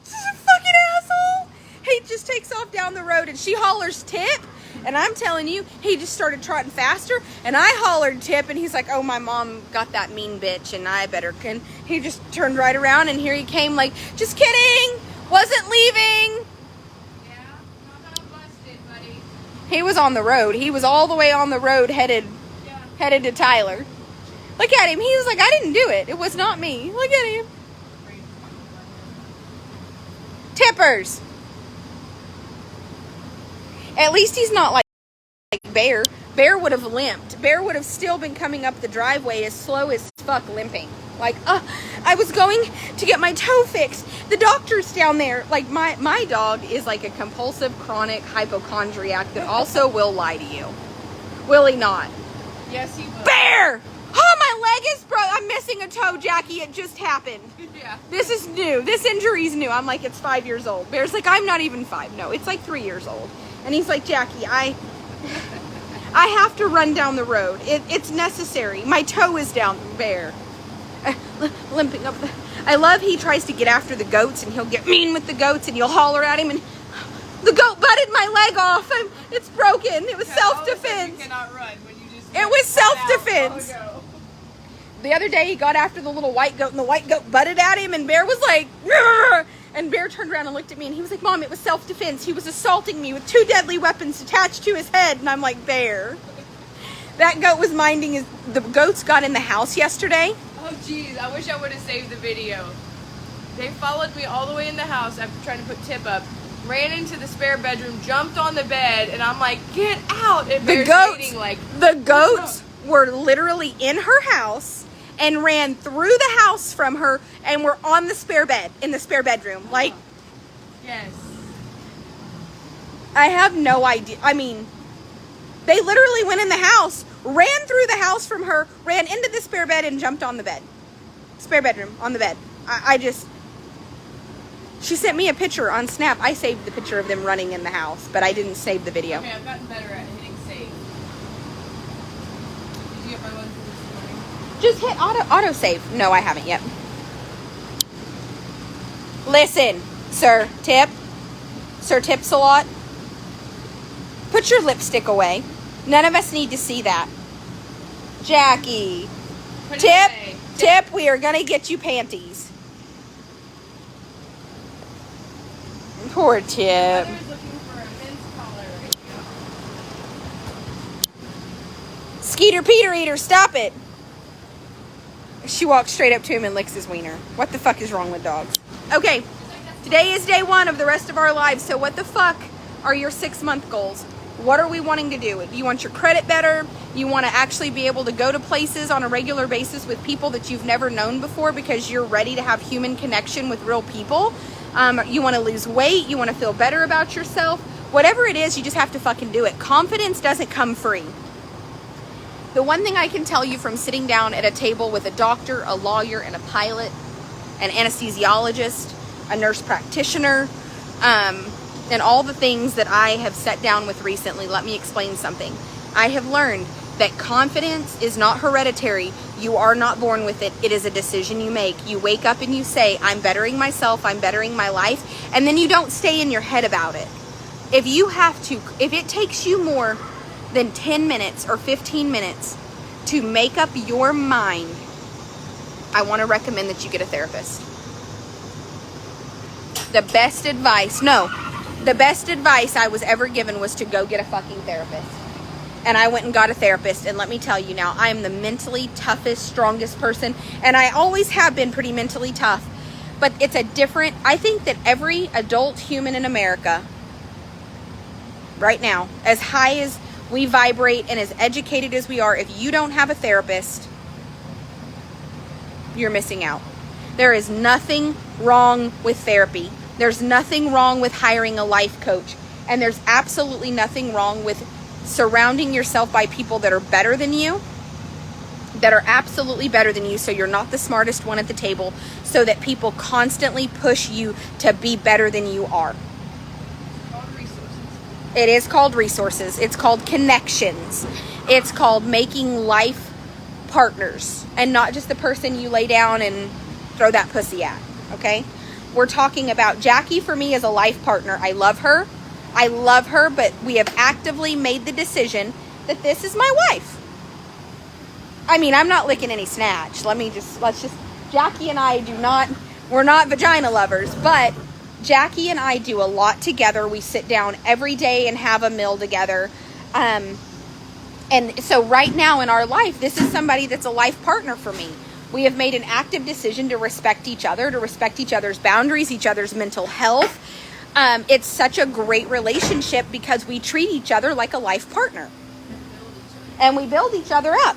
This is a fucking asshole. He just takes off down the road and she hollers tip. And I'm telling you, he just started trotting faster. And I hollered tip and he's like, oh, my mom got that mean bitch and I better. And he just turned right around and here he came like, just kidding. Wasn't leaving. He was on the road. He was all the way on the road headed to Tyler. Look at him. He was like, I didn't do it. It was not me. Look at him. Tippers. At least he's not like Bear. Bear would have limped. Bear would have still been coming up the driveway as slow as fuck limping. Like, I was going to get my toe fixed. The doctor's down there. Like, my dog is like a compulsive, chronic hypochondriac that also will lie to you. Will he not? Yes, he will. Bear! Oh, my leg is broke. I'm missing a toe, Jackie. It just happened. Yeah. This is new. This injury's new. I'm like, it's 5 years old. Bear's like, I'm not even 5. No, it's like 3 years old. And he's like, Jackie, I have to run down the road. It's necessary. My toe is down. Bear. Limping up. I love he tries to get after the goats and he'll get mean with the goats and you'll holler at him and the goat butted my leg off. It's broken. It was self-defense. You cannot run when you just it was self-defense. The other day he got after the little white goat and the white goat butted at him and Bear was like, "Rrr!" And Bear turned around and looked at me and he was like, Mom, it was self-defense. He was assaulting me with 2 deadly weapons attached to his head. And I'm like, Bear. That goat was minding the goats got in the house yesterday. Oh, jeez. I wish I would have saved the video. They followed me all the way in the house after trying to put Tip up. Ran into the spare bedroom, jumped on the bed, and I'm like, get out! And Bear's waiting, like, the goats were literally in her house and ran through the house from her and were on the spare bed, in the spare bedroom. Like, yes. I have no idea. I mean, they literally went in the house, ran through the house from her, ran into the spare bed and jumped on the bed. Spare bedroom, on the bed. She sent me a picture on Snap. I saved the picture of them running in the house, but I didn't save the video. Okay, I've gotten better at hitting save. Did you get my one for this morning? Just hit auto save. No, I haven't yet. Listen, Sir Tips-a-lot. Put your lipstick away. None of us need to see that. Jackie. Put it away. Tip, we are going to get you panties. Poor Tip. Mother's looking for a men's collar right now. Skeeter Peter Eater, stop it. She walks straight up to him and licks his wiener. What the fuck is wrong with dogs? Okay, today is day 1 of the rest of our lives. So what the fuck are your 6-month goals? What are we wanting to do? You want your credit better? You want to actually be able to go to places on a regular basis with people that you've never known before because you're ready to have human connection with real people? You want to lose weight? You want to feel better about yourself? Whatever it is, you just have to fucking do it. Confidence doesn't come free. The one thing I can tell you from sitting down at a table with a doctor, a lawyer, and a pilot, an anesthesiologist, a nurse practitioner, and all the things that I have sat down with recently, let me explain something. I have learned that confidence is not hereditary. You are not born with it. It is a decision you make. You wake up and you say, I'm bettering myself, I'm bettering my life, and then you don't stay in your head about it. If it takes you more than 10 minutes or 15 minutes to make up your mind, I want to recommend that you get a therapist. The best advice I was ever given was to go get a fucking therapist. And I went and got a therapist, and let me tell you now, I am the mentally toughest, strongest person, and I always have been pretty mentally tough. But it's I think that every adult human in America, right now, as high as we vibrate and as educated as we are, if you don't have a therapist, you're missing out. There is nothing wrong with therapy. There's nothing wrong with hiring a life coach. And there's absolutely nothing wrong with surrounding yourself by people that are better than you, that are absolutely better than you, so you're not the smartest one at the table, so that people constantly push you to be better than you are. It is called resources. It's called connections. It's called making life partners, and not just the person you lay down and throw that pussy at, okay? We're talking about Jackie. For me, is a life partner. I love her, but we have actively made the decision that this is my wife. I mean, I'm not licking any snatch. Jackie and I we're not vagina lovers, but Jackie and I do a lot together. We sit down every day and have a meal together. And so right now in our life, this is somebody that's a life partner for me. We have made an active decision to respect each other, to respect each other's boundaries, each other's mental health. It's such a great relationship because we treat each other like a life partner. And we build each other up.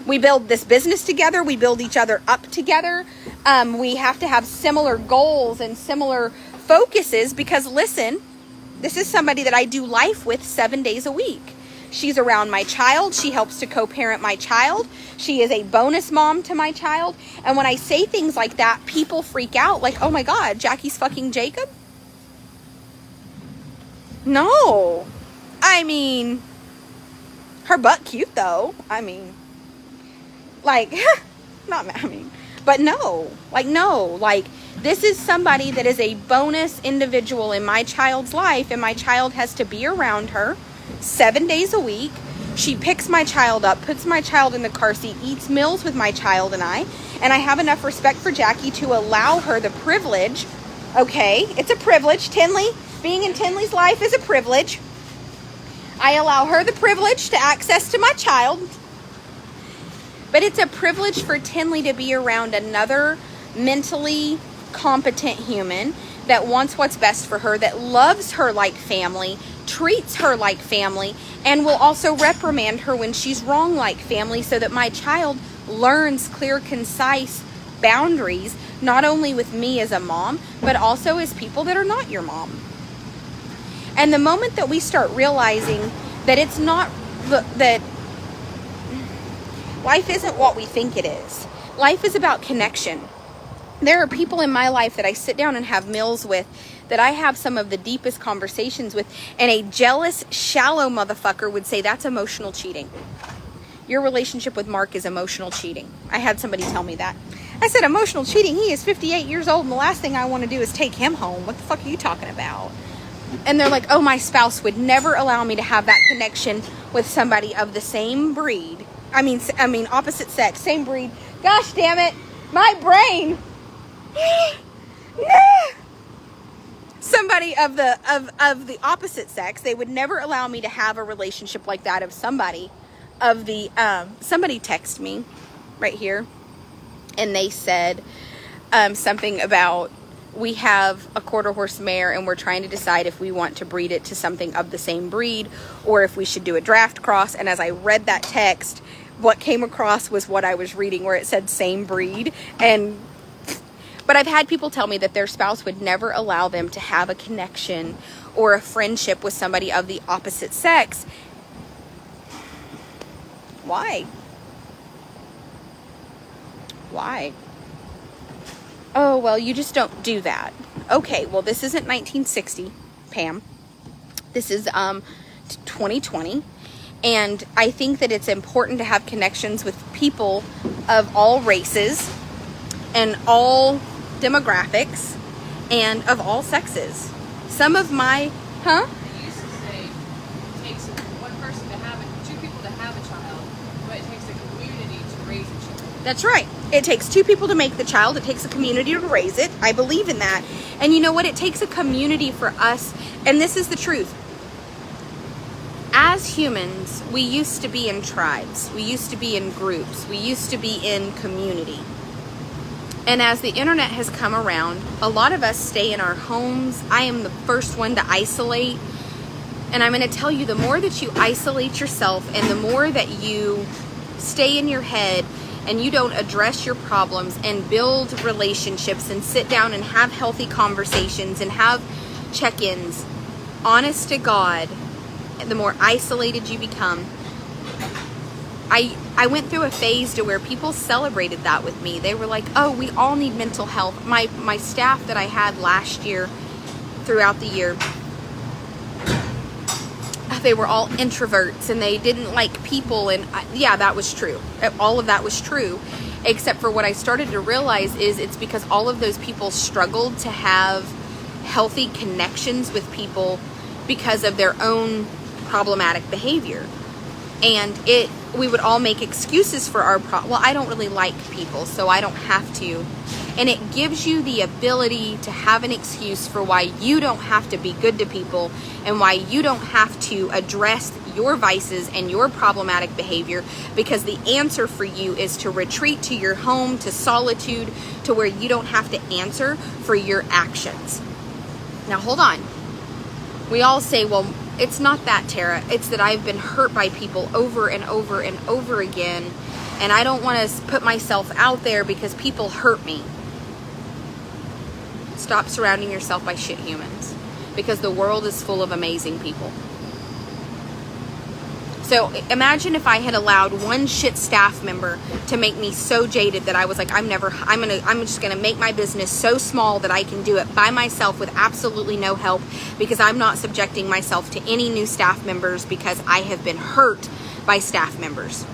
We build this business together. We build each other up together. We have to have similar goals and similar focuses because, listen, this is somebody that I do life with 7 days a week. She's around my child. She helps to co-parent my child. She is a bonus mom to my child. And when I say things like that, people freak out like, oh my God, Jackie's fucking Jacob? No. I mean, her butt cute though. I mean, like, but no. Like, no. Like, this is somebody that is a bonus individual in my child's life, and my child has to be around her 7 days a week. She picks my child up, puts my child in the car seat, eats meals with my child and I have enough respect for Jackie to allow her the privilege. Okay, it's a privilege. Tinley, being in Tinley's life is a privilege. I allow her the privilege to access to my child. But it's a privilege for Tinley to be around another mentally competent human that wants what's best for her, that loves her like family, treats her like family, and will also reprimand her when she's wrong like family, so that my child learns clear, concise boundaries, not only with me as a mom, but also as people that are not your mom. And the moment that we start realizing that it's not, that life isn't what we think it is. Life is about connection. There are people in my life that I sit down and have meals with, that I have some of the deepest conversations with, and a jealous, shallow motherfucker would say that's emotional cheating. Your relationship with Mark is emotional cheating. I had somebody tell me that. I said, emotional cheating? He is 58 years old, and the last thing I want to do is take him home. What the fuck are you talking about? And they're like, oh, my spouse would never allow me to have that connection with somebody of the same breed. I mean, opposite sex, same breed. Gosh damn it, my brain. Somebody of the opposite sex, they would never allow me to have a relationship like that of somebody of the somebody texted me right here, and they said something about, we have a quarter horse mare and we're trying to decide if we want to breed it to something of the same breed or if we should do a draft cross. And as I read that text, what came across was what I was reading, where it said same breed. But I've had people tell me that their spouse would never allow them to have a connection or a friendship with somebody of the opposite sex. Why? Why? Oh, well, you just don't do that. Okay, well, this isn't 1960, Pam. This is 2020. And I think that it's important to have connections with people of all races and all demographics and of all sexes. Some of my, I used to say it takes one person to have it, two people to have a child, but it takes a community to raise a child. That's right. It takes two people to make the child. It takes a community to raise it. I believe in that. And you know what? It takes a community for us. And this is the truth. As humans, we used to be in tribes. We used to be in groups. We used to be in community. And as the internet has come around, a lot of us stay in our homes. I am the first one to isolate. And I'm going to tell you, the more that you isolate yourself and the more that you stay in your head and you don't address your problems and build relationships and sit down and have healthy conversations and have check-ins, honest to God, the more isolated you become. I went through a phase to where people celebrated that with me. They were like, oh, we all need mental health. My staff that I had last year, throughout the year, they were all introverts and they didn't like people. And yeah, that was true. All of that was true. Except for what I started to realize is it's because all of those people struggled to have healthy connections with people because of their own problematic behavior. And we would all make excuses for our well, I don't really like people, so I don't have to. And it gives you the ability to have an excuse for why you don't have to be good to people and why you don't have to address your vices and your problematic behavior, because the answer for you is to retreat to your home, to solitude, to where you don't have to answer for your actions. Now, hold on. We all say, well, it's not that, Tara. It's that I've been hurt by people over and over and over again, and I don't want to put myself out there because people hurt me. Stop surrounding yourself by shit humans, because the world is full of amazing people. So imagine if I had allowed one shit staff member to make me so jaded that I was like, I'm just gonna make my business so small that I can do it by myself with absolutely no help, because I'm not subjecting myself to any new staff members because I have been hurt by staff members.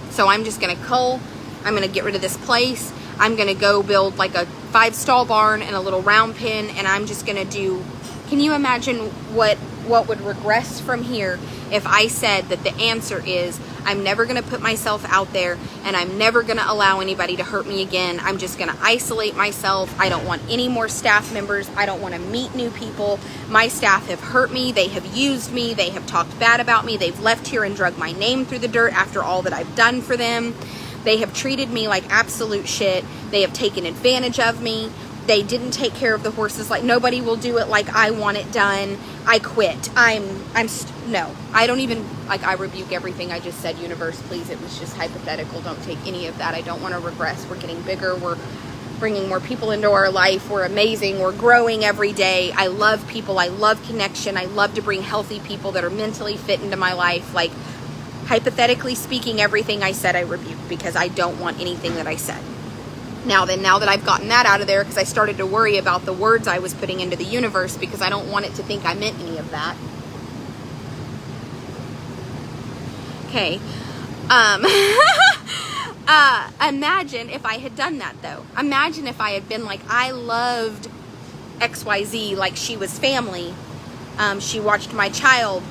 So I'm just gonna cull. I'm gonna get rid of this place. I'm gonna go build like a 5-stall barn and a little round pen, and I'm just gonna do. Can you imagine what what would regress from here if I said that the answer is I'm never going to put myself out there and I'm never going to allow anybody to hurt me again. I'm just going to isolate myself. I don't want any more staff members. I don't want to meet new people. My staff have hurt me. They have used me. They have talked bad about me. They've left here and drug my name through the dirt after all that I've done for them. They have treated me like absolute shit. They have taken advantage of me. They didn't take care of the horses. Like, nobody will do it like I want it done. I quit. No, I don't even, like, I rebuke everything I just said, universe, please. It was just hypothetical. Don't take any of that. I don't want to regress. We're getting bigger. We're bringing more people into our life. We're amazing. We're growing every day. I love people. I love connection. I love to bring healthy people that are mentally fit into my life. Like, hypothetically speaking, everything I said I rebuke because I don't want anything that I said. Now that I've gotten that out of there, because I started to worry about the words I was putting into the universe, because I don't want it to think I meant any of that. Okay. Imagine if I had done that, though. Imagine if I had been like, I loved XYZ like she was family. She watched my child.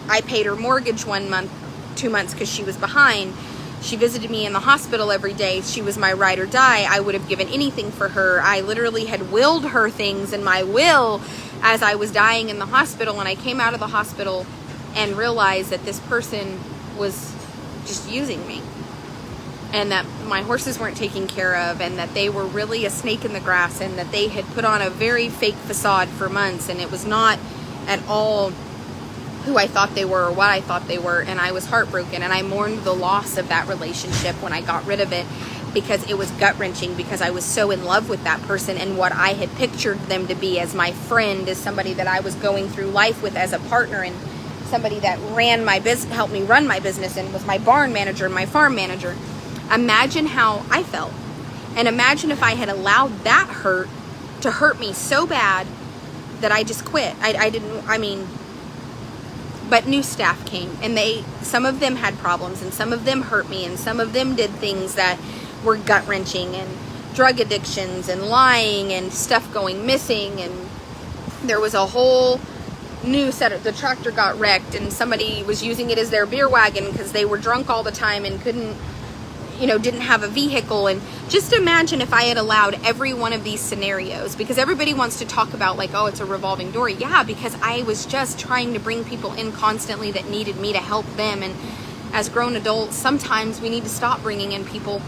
I paid her mortgage 1 month, 2 months because she was behind. She visited me in the hospital every day. She was my ride or die. I would have given anything for her. I literally had willed her things in my will as I was dying in the hospital. And I came out of the hospital and realized that this person was just using me. And that my horses weren't taken care of. And that they were really a snake in the grass. And that they had put on a very fake facade for months. And it was not at all who I thought they were or what I thought they were, and I was heartbroken, and I mourned the loss of that relationship when I got rid of it, because it was gut-wrenching, because I was so in love with that person and what I had pictured them to be as my friend, as somebody that I was going through life with as a partner, and somebody that ran my business, helped me run my business, and was my barn manager and my farm manager. Imagine how I felt, and imagine if I had allowed that hurt to hurt me so bad that I just quit. But new staff came, and some of them had problems, and some of them hurt me, and some of them did things that were gut-wrenching, and drug addictions, and lying, and stuff going missing, and there was a whole new set of, the tractor got wrecked, and somebody was using it as their beer wagon because they were drunk all the time and didn't have a vehicle. And just imagine if I had allowed every one of these scenarios, because everybody wants to talk about like, oh, it's a revolving door. Yeah, because I was just trying to bring people in constantly that needed me to help them. And as grown adults, sometimes we need to stop bringing in people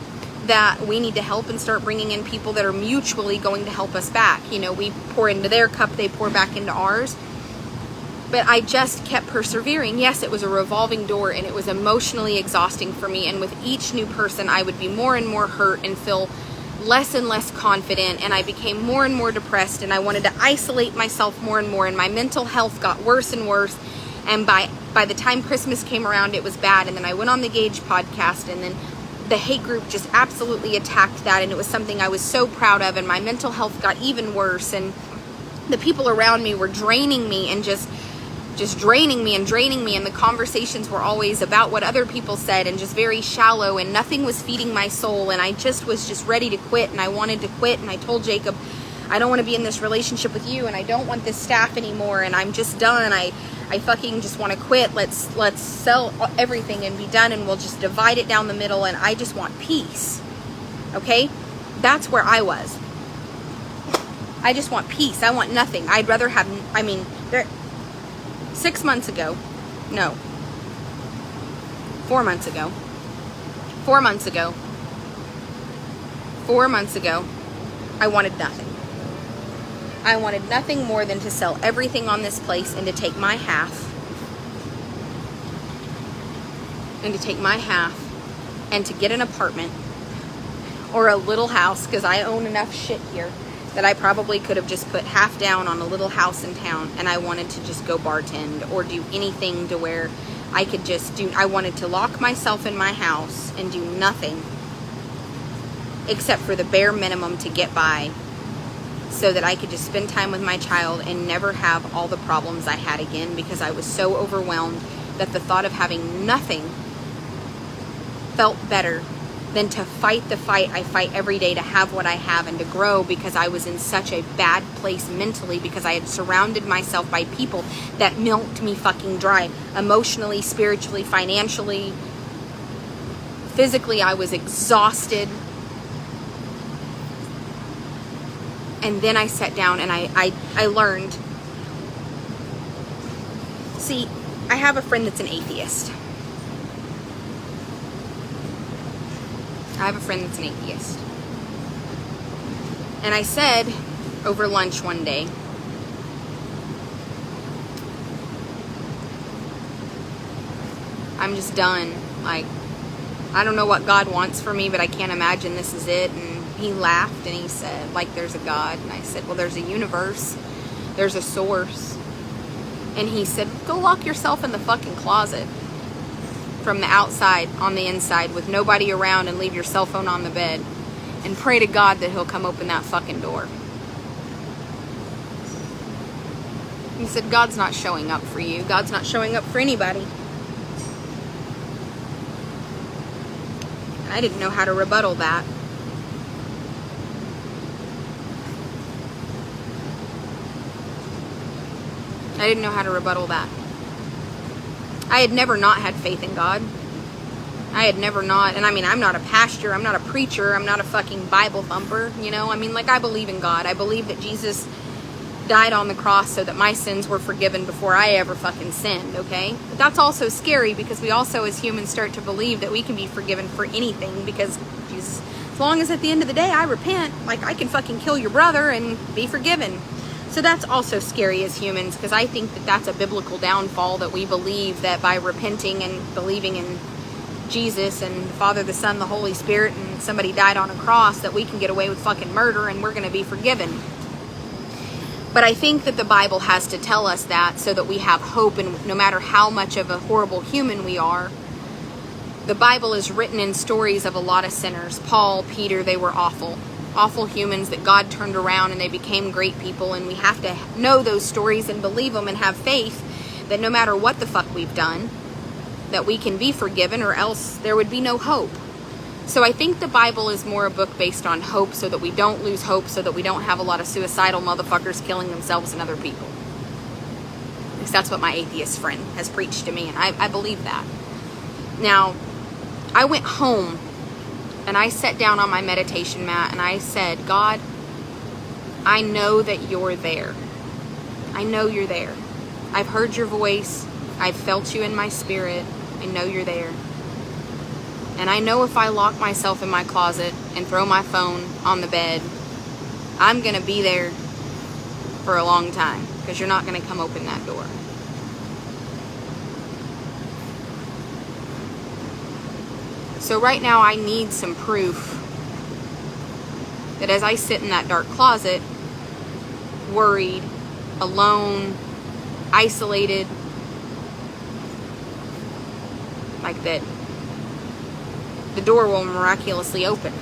that we need to help and start bringing in people that are mutually going to help us back. We pour into their cup, they pour back into ours. But I just kept persevering. Yes, it was a revolving door, and it was emotionally exhausting for me. And with each new person, I would be more and more hurt and feel less and less confident. And I became more and more depressed, and I wanted to isolate myself more and more. And my mental health got worse and worse. And by the time Christmas came around, it was bad. And then I went on the Gage podcast, and then the hate group just absolutely attacked that. And it was something I was so proud of. And my mental health got even worse. And the people around me were draining me and just draining me, and the conversations were always about what other people said and just very shallow, and nothing was feeding my soul, and I just was ready to quit, and I wanted to quit. And I told Jacob, I don't want to be in this relationship with you, and I don't want this staff anymore, and I'm just done. I fucking just want to quit. Let's sell everything and be done, and we'll just divide it down the middle, and I just want peace. Okay? That's where I was. I just want peace. I want nothing. I'd rather have, 6 months ago, no, 4 months ago, 4 months ago, 4 months ago, I wanted nothing. I wanted nothing more than to sell everything on this place and to take my half, and to get an apartment or a little house, because I own enough shit here that I probably could have just put half down on a little house in town, and I wanted to just go bartend or do anything to where I could I wanted to lock myself in my house and do nothing except for the bare minimum to get by, so that I could just spend time with my child and never have all the problems I had again, because I was so overwhelmed that the thought of having nothing felt better than to fight the fight I fight every day to have what I have and to grow, because I was in such a bad place mentally, because I had surrounded myself by people that milked me fucking dry. Emotionally, spiritually, financially, physically, I was exhausted. And then I sat down and I learned. See, I have a friend that's an atheist. And I said over lunch one day, I'm just done. Like, I don't know what God wants for me, but I can't imagine this is it. And he laughed and he said, like, there's a God. And I said, well, there's a universe. There's a source. And he said, go lock yourself in the fucking closet from the outside on the inside with nobody around, and leave your cell phone on the bed and pray to God that he'll come open that fucking door. He said, God's not showing up for you. God's not showing up for anybody. I didn't know how to rebuttal that. I didn't know how to rebuttal that. I had never not had faith in God. I had never not, and I mean, I'm not a pastor, I'm not a preacher, I'm not a fucking Bible thumper, you know? I mean, like, I believe in God. I believe that Jesus died on the cross so that my sins were forgiven before I ever fucking sinned, okay? But that's also scary, because we also as humans start to believe that we can be forgiven for anything, because Jesus, as long as at the end of the day I repent, like, I can fucking kill your brother and be forgiven. So that's also scary as humans, because I think that that's a biblical downfall, that we believe that by repenting and believing in Jesus and the Father, the Son, the Holy Spirit, and somebody died on a cross, that we can get away with fucking murder and we're going to be forgiven. But I think that the Bible has to tell us that so that we have hope, and no matter how much of a horrible human we are, the Bible is written in stories of a lot of sinners. Paul, Peter, they were awful humans that God turned around and they became great people, and we have to know those stories and believe them and have faith that no matter what the fuck we've done, that we can be forgiven, or else there would be no hope. So I think the Bible is more a book based on hope, so that we don't lose hope, so that we don't have a lot of suicidal motherfuckers killing themselves and other people. At least that's what my atheist friend has preached to me, and I believe that. Now, I went home and I sat down on my meditation mat and I said, God, I know that you're there. I know you're there. I've heard your voice. I've felt you in my spirit. I know you're there. And I know if I lock myself in my closet and throw my phone on the bed, I'm going to be there for a long time, because you're not going to come open that door. So right now I need some proof that as I sit in that dark closet, worried, alone, isolated, like that the door will miraculously open.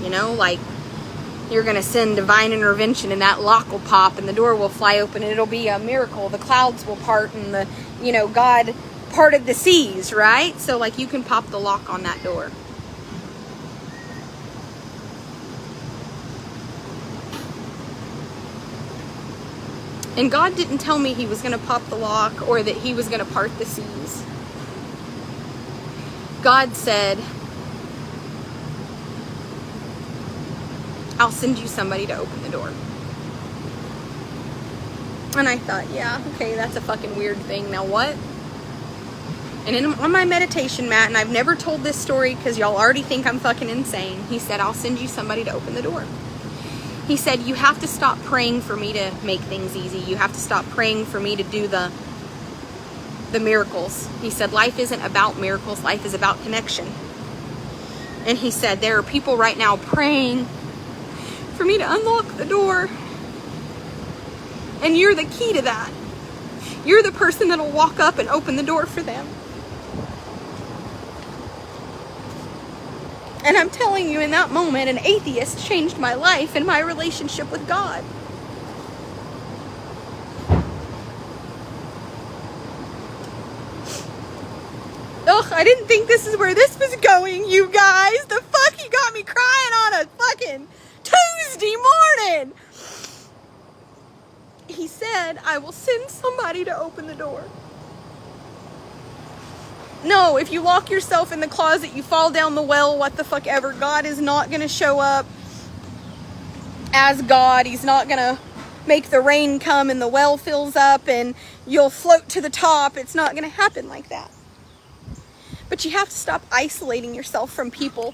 You know, like you're going to send divine intervention and that lock will pop and the door will fly open and it'll be a miracle. The clouds will part and the, you know, God parted the seas, right? So like you can pop the lock on that door. And God didn't tell me he was going to pop the lock or that he was going to part the seas. God said, I'll send you somebody to open the door. And I thought, yeah, okay, that's a fucking weird thing. Now what? And on my meditation mat, and I've never told this story because y'all already think I'm fucking insane, he said, I'll send you somebody to open the door. He said, you have to stop praying for me to make things easy. You have to stop praying for me to do the miracles. He said, life isn't about miracles. Life is about connection. And he said, there are people right now praying for me to unlock the door. And you're the key to that. You're the person that'll walk up and open the door for them. And I'm telling you, in that moment, an atheist changed my life and my relationship with God. Ugh, I didn't think this is where this was going, you guys. The fuck, you got me crying on a fucking Tuesday morning. He said, I will send somebody to open the door. No, if you lock yourself in the closet, you fall down the well, what the fuck ever. God is not going to show up as God. He's not going to make the rain come and the well fills up and you'll float to the top. It's not going to happen like that. But you have to stop isolating yourself from people,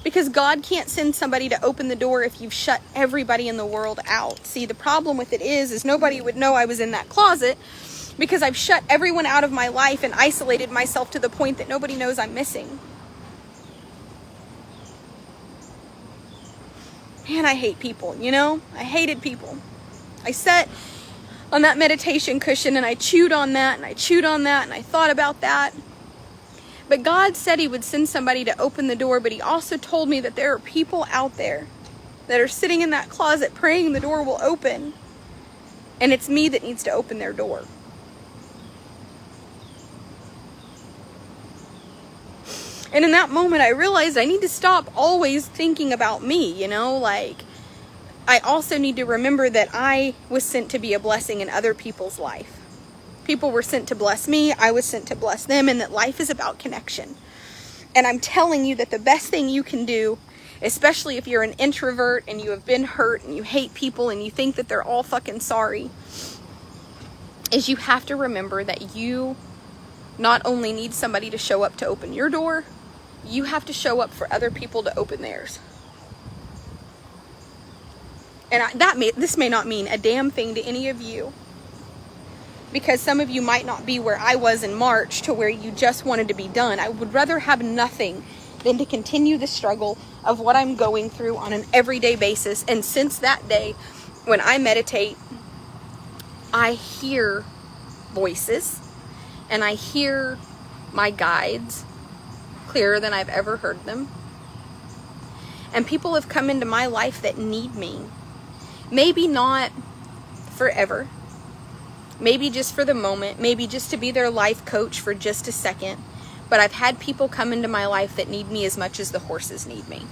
because God can't send somebody to open the door if you've shut everybody in the world out. See, the problem with it is nobody would know I was in that closet, because I've shut everyone out of my life and isolated myself to the point that nobody knows I'm missing. Man, I hate people, you know? I hated people. I sat on that meditation cushion and I chewed on that and I chewed on that and I thought about that. But God said he would send somebody to open the door, but he also told me that there are people out there that are sitting in that closet praying the door will open. And it's me that needs to open their door. And in that moment, I realized I need to stop always thinking about me, you know? Like, I also need to remember that I was sent to be a blessing in other people's life. People were sent to bless me, I was sent to bless them, and that life is about connection. And I'm telling you that the best thing you can do, especially if you're an introvert and you have been hurt and you hate people and you think that they're all fucking sorry, is you have to remember that you not only need somebody to show up to open your door, you have to show up for other people to open theirs. And this may not mean a damn thing to any of you, because some of you might not be where I was in March, to where you just wanted to be done. I would rather have nothing than to continue the struggle of what I'm going through on an everyday basis. And since that day, when I meditate, I hear voices and I hear my guides clearer than I've ever heard them. And people have come into my life that need me. Maybe not forever. Maybe just for the moment. Maybe just to be their life coach for just a second. But I've had people come into my life that need me as much as the horses need me.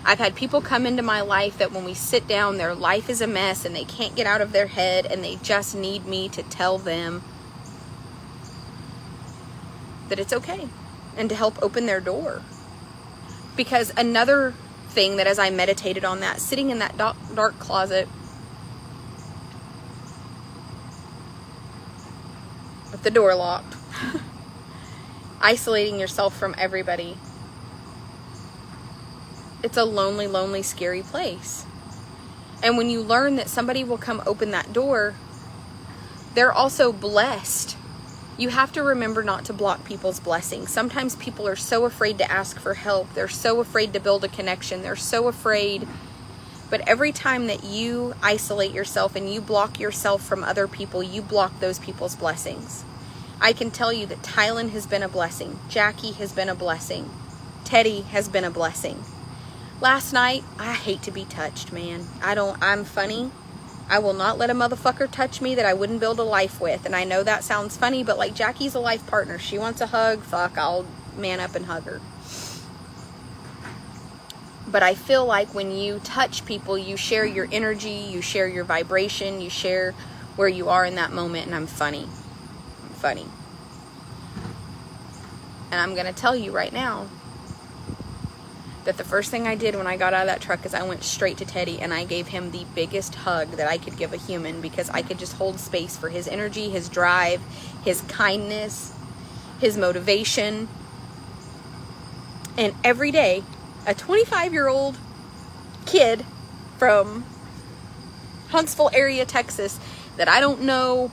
I've had people come into my life that when we sit down, their life is a mess and they can't get out of their head and they just need me to tell them that it's okay and to help open their door. Because another thing that, as I meditated on that, sitting in that dark closet with the door locked, isolating yourself from everybody, it's a lonely, lonely, scary place. And when you learn that somebody will come open that door, they're also blessed. You have to remember not to block people's blessings. Sometimes people are so afraid to ask for help. They're so afraid to build a connection. They're so afraid. But every time that you isolate yourself and you block yourself from other people, you block those people's blessings. I can tell you that Tylen has been a blessing. Jackie has been a blessing. Teddy has been a blessing. Last night, I hate to be touched, man. I'm funny. I will not let a motherfucker touch me that I wouldn't build a life with. And I know that sounds funny, but like, Jackie's a life partner. She wants a hug. Fuck, I'll man up and hug her. But I feel like when you touch people, you share your energy, you share your vibration, you share where you are in that moment. And I'm funny. I'm funny. And I'm going to tell you right now that the first thing I did when I got out of that truck is I went straight to Teddy and I gave him the biggest hug that I could give a human, because I could just hold space for his energy, his drive, his kindness, his motivation. And every day, a 25-year-old kid from Huntsville area, Texas, that I don't know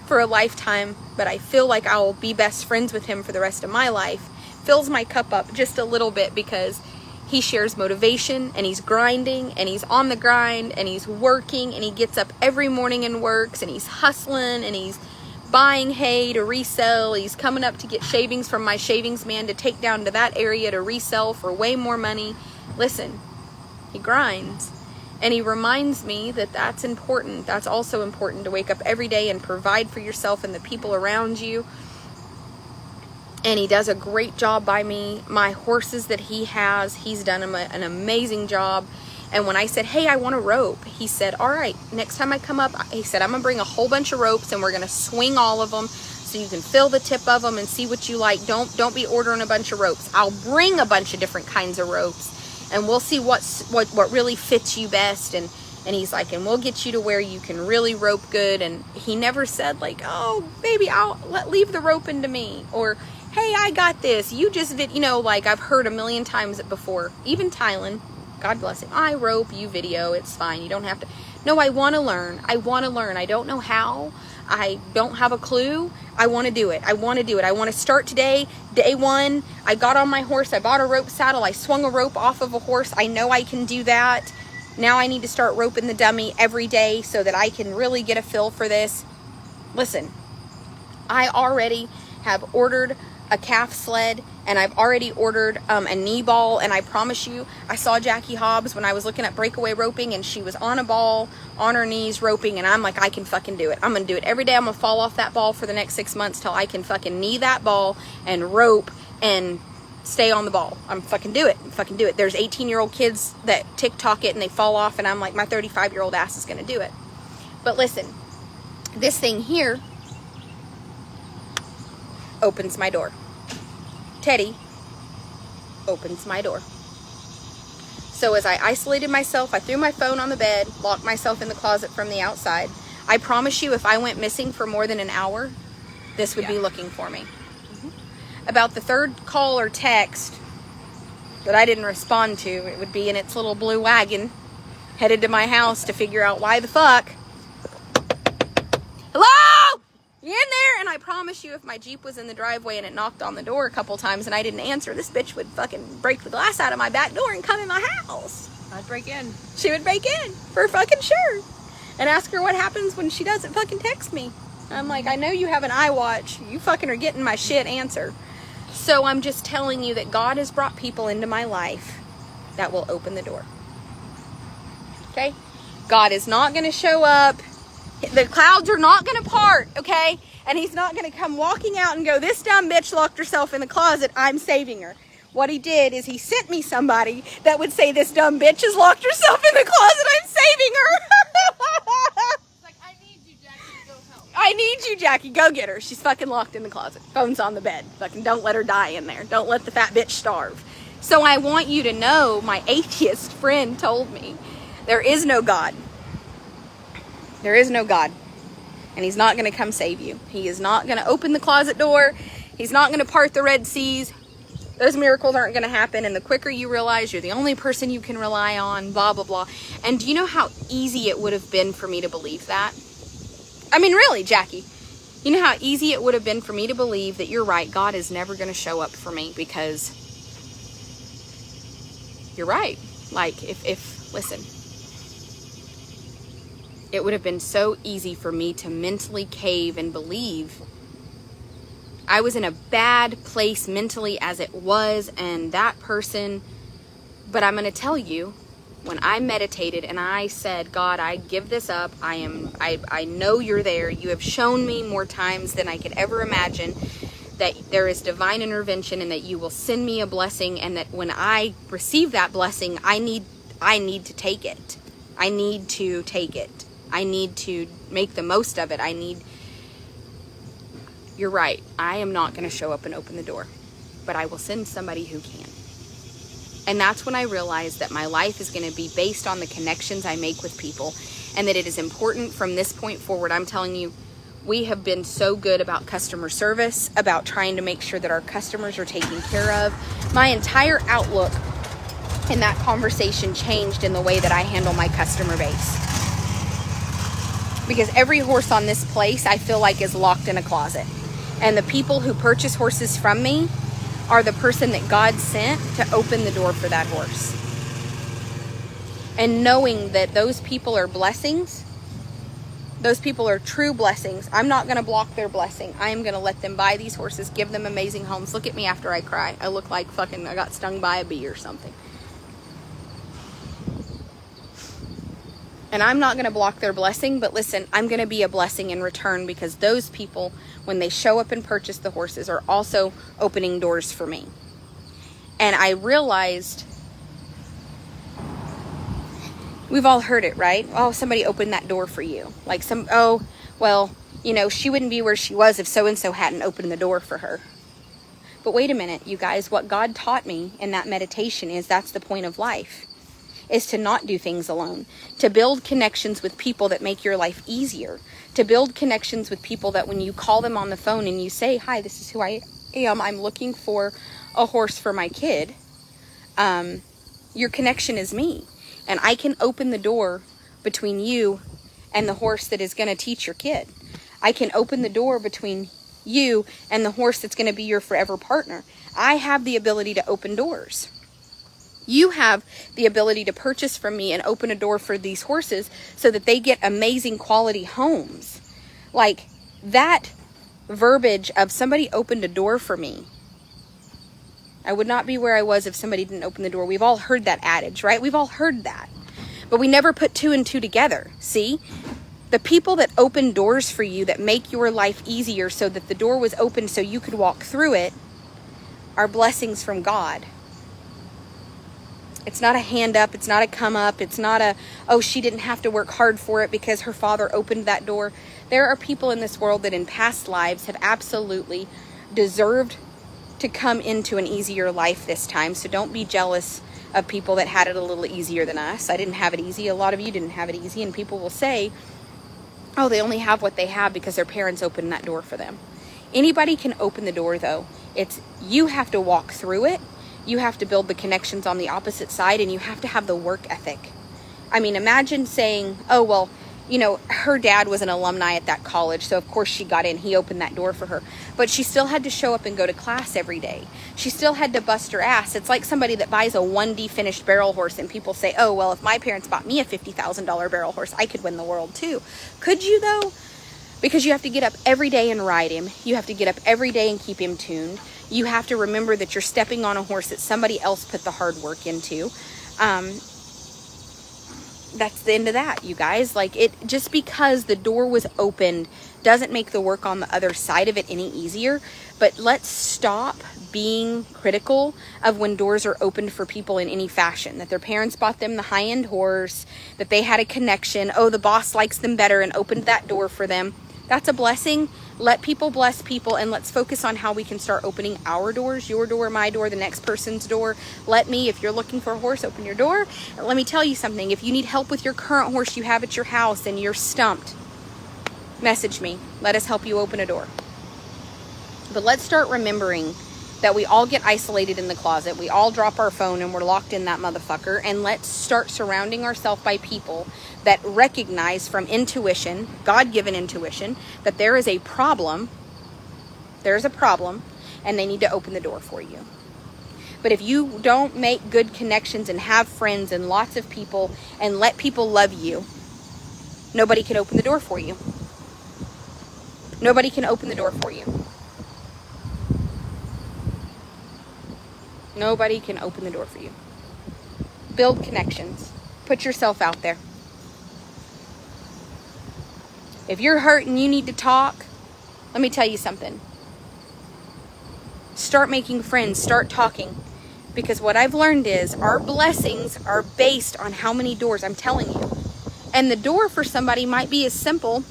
for a lifetime, but I feel like I'll be best friends with him for the rest of my life, fills my cup up just a little bit, because he shares motivation and he's grinding and he's on the grind and he's working and he gets up every morning and works and he's hustling and he's buying hay to resell. He's coming up to get shavings from my shavings man to take down to that area to resell for way more money. Listen, he grinds. And he reminds me that that's important. That's also important, to wake up every day and provide for yourself and the people around you. and he does a great job by me. My horses that he has, he's done an amazing job. And when I said, hey, I want a rope, he said, all right, next time I come up, he said, I'm going to bring a whole bunch of ropes and we're going to swing all of them so you can feel the tip of them and see what you like. Don't be ordering a bunch of ropes. I'll bring a bunch of different kinds of ropes and we'll see what really fits you best. And he's like, and we'll get you to where you can really rope good. And he never said like, oh, baby, leave the roping to me. Or, hey, I got this. You just, like I've heard a million times before. Even Tylen, God bless him. I rope, you video. It's fine. You don't have to. No, I want to learn. I don't know how. I don't have a clue. I want to do it. I want to start today. Day one, I got on my horse. I bought a rope saddle. I swung a rope off of a horse. I know I can do that. Now I need to start roping the dummy every day so that I can really get a feel for this. Listen, I already have ordered a calf sled and I've already ordered a knee ball, and I promise you, I saw Jackie Hobbs when I was looking at breakaway roping and she was on a ball on her knees roping, and I'm like, I can fucking do it. I'm gonna do it every day. I'm gonna fall off that ball for the next 6 months till I can fucking knee that ball and rope and stay on the ball. I'm fucking do it. There's 18-year-old kids that TikTok it and they fall off, and I'm like, my 35-year-old ass is gonna do it. But listen, this thing here opens my door. Teddy opens my door. So as I isolated myself, I threw my phone on the bed, locked myself in the closet from the outside. I promise you, if I went missing for more than an hour, this would be looking for me. About the third call or text that I didn't respond to, it would be in its little blue wagon headed to my house to figure out why the fuck. Hello? You in there? And I promise you, if my Jeep was in the driveway and it knocked on the door a couple times and I didn't answer, this bitch would fucking break the glass out of my back door and come in my house. I'd break in. She would break in for fucking sure. And ask her what happens when she doesn't fucking text me. I'm like, I know you have an iWatch. You fucking are getting my shit answer. So I'm just telling you that God has brought people into my life that will open the door. Okay? God is not going to show up. The clouds are not going to part, okay? And he's not going to come walking out and go, this dumb bitch locked herself in the closet, I'm saving her. What he did is he sent me somebody that would say, this dumb bitch has locked herself in the closet, I'm saving her. It's like, I need you, Jackie, go help. I need you, Jackie, go get her. She's fucking locked in the closet. Phone's on the bed. Fucking don't let her die in there. Don't let the fat bitch starve. So I want you to know, my atheist friend told me, there is no God. There is no God. And he's not going to come save you. He is not going to open the closet door. He's not going to part the Red Seas. Those miracles aren't going to happen. And the quicker you realize you're the only person you can rely on, blah, blah, blah. And do you know how easy it would have been for me to believe that? I mean, really, Jackie. You know how easy it would have been for me to believe that you're right. God is never going to show up for me, because you're right. Like, if listen, it would have been so easy for me to mentally cave and believe. I was in a bad place mentally as it was, and that person, but I'm going to tell you, when I meditated and I said, God, I give this up. I know you're there. You have shown me more times than I could ever imagine that there is divine intervention and that you will send me a blessing, and that when I receive that blessing, I need to take it. I need to take it. I need to make the most of it. You're right. I am not going to show up and open the door, but I will send somebody who can. And that's when I realized that my life is going to be based on the connections I make with people, and that it is important from this point forward. I'm telling you, we have been so good about customer service, about trying to make sure that our customers are taken care of. My entire outlook in that conversation changed in the way that I handle my customer base. Because every horse on this place, I feel like, is locked in a closet. And the people who purchase horses from me are the person that God sent to open the door for that horse. And knowing that those people are blessings, those people are true blessings. I'm not going to block their blessing. I am going to let them buy these horses, give them amazing homes. Look at me after I cry. I look like fucking I got stung by a bee or something. And I'm not going to block their blessing, but listen, I'm going to be a blessing in return, because those people, when they show up and purchase the horses, are also opening doors for me. And I realized, we've all heard it, right? Oh, somebody opened that door for you. Like she wouldn't be where she was if so-and-so hadn't opened the door for her. But wait a minute, you guys, what God taught me in that meditation is that's the point of life, is to not do things alone, to build connections with people that make your life easier, to build connections with people that when you call them on the phone and you say, hi, this is who I am, I'm looking for a horse for my kid, your connection is me. And I can open the door between you and the horse that is going to teach your kid. I can open the door between you and the horse that's going to be your forever partner. I have the ability to open doors. You have the ability to purchase from me and open a door for these horses so that they get amazing quality homes. Like that verbiage of somebody opened a door for me. I would not be where I was if somebody didn't open the door. We've all heard that adage, right? We've all heard that. But we never put two and two together. See? The people that open doors for you, that make your life easier so that the door was open so you could walk through it, are blessings from God. It's not a hand up. It's not a come up. It's not a, oh, she didn't have to work hard for it because her father opened that door. There are people in this world that in past lives have absolutely deserved to come into an easier life this time. So don't be jealous of people that had it a little easier than us. I didn't have it easy. A lot of you didn't have it easy. And people will say, oh, they only have what they have because their parents opened that door for them. Anybody can open the door, though. It's you have to walk through it. You have to build the connections on the opposite side, and you have to have the work ethic. I mean, imagine saying, oh, well, her dad was an alumni at that college, so of course she got in. He opened that door for her. But she still had to show up and go to class every day. She still had to bust her ass. It's like somebody that buys a 1D finished barrel horse, and people say, oh, well, if my parents bought me a $50,000 barrel horse, I could win the world too. Could you, though? Because you have to get up every day and ride him. You have to get up every day and keep him tuned. You have to remember that you're stepping on a horse that somebody else put the hard work into. That's the end of that, you guys. Like, it just because the door was opened doesn't make the work on the other side of it any easier. But let's stop being critical of when doors are opened for people in any fashion. That their parents bought them the high-end horse, that they had a connection. Oh, the boss likes them better and opened that door for them. That's a blessing. Let people bless people, and let's focus on how we can start opening our doors, your door, my door, the next person's door. Let me, if you're looking for a horse, open your door. And let me tell you something. If you need help with your current horse you have at your house and you're stumped, message me. Let us help you open a door. But let's start remembering that we all get isolated in the closet. We all drop our phone and we're locked in that motherfucker. And let's start surrounding ourselves by people that recognize from intuition, God-given intuition, that there is a problem. There's a problem, and they need to open the door for you. But if you don't make good connections and have friends and lots of people and let people love you, nobody can open the door for you. Nobody can open the door for you. Nobody can open the door for you. Build connections. Put yourself out there. If you're hurt and you need to talk, let me tell you something. Start making friends. Start talking. Because what I've learned is our blessings are based on how many doors, I'm telling you. And the door for somebody might be as simple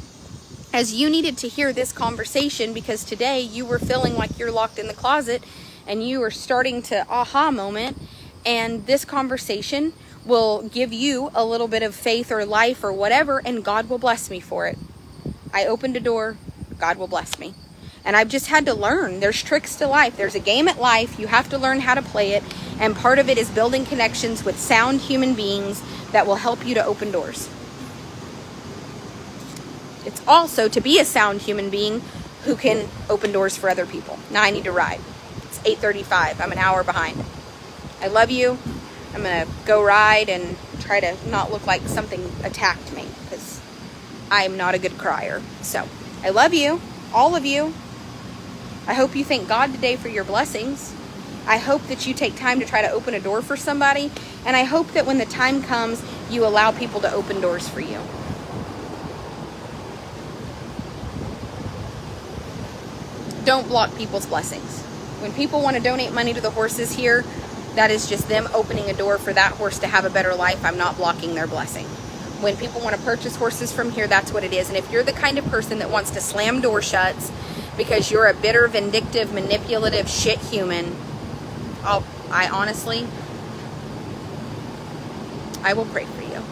as you needed to hear this conversation because today you were feeling like you're locked in the closet and you are starting to aha moment. And this conversation will give you a little bit of faith or life or whatever, and God will bless me for it. I opened a door, God will bless me. And I've just had to learn. There's tricks to life. There's a game at life. You have to learn how to play it. And part of it is building connections with sound human beings that will help you to open doors. It's also to be a sound human being who can open doors for other people. Now I need to ride. It's 8:35. I'm an hour behind. I love you. I'm going to go ride and try to not look like something attacked me because I'm not a good crier. So I love you, all of you. I hope you thank God today for your blessings. I hope that you take time to try to open a door for somebody. And I hope that when the time comes You allow people to open doors for you. Don't block people's blessings. When people want to donate money to the horses here, that is just them opening a door for that horse to have a better life. I'm not blocking their blessing. When people want to purchase horses from here, that's what it is. And if you're the kind of person that wants to slam door shuts because you're a bitter, vindictive, manipulative shit human, I honestly, I will pray for you.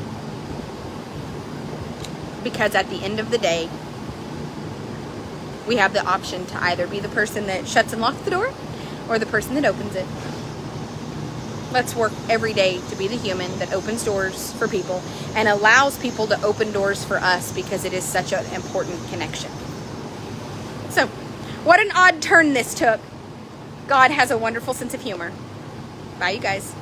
Because at the end of the day, we have the option to either be the person that shuts and locks the door or the person that opens it. Let's work every day to be the human that opens doors for people and allows people to open doors for us, because it is such an important connection. So, what an odd turn this took. God has a wonderful sense of humor. Bye, you guys.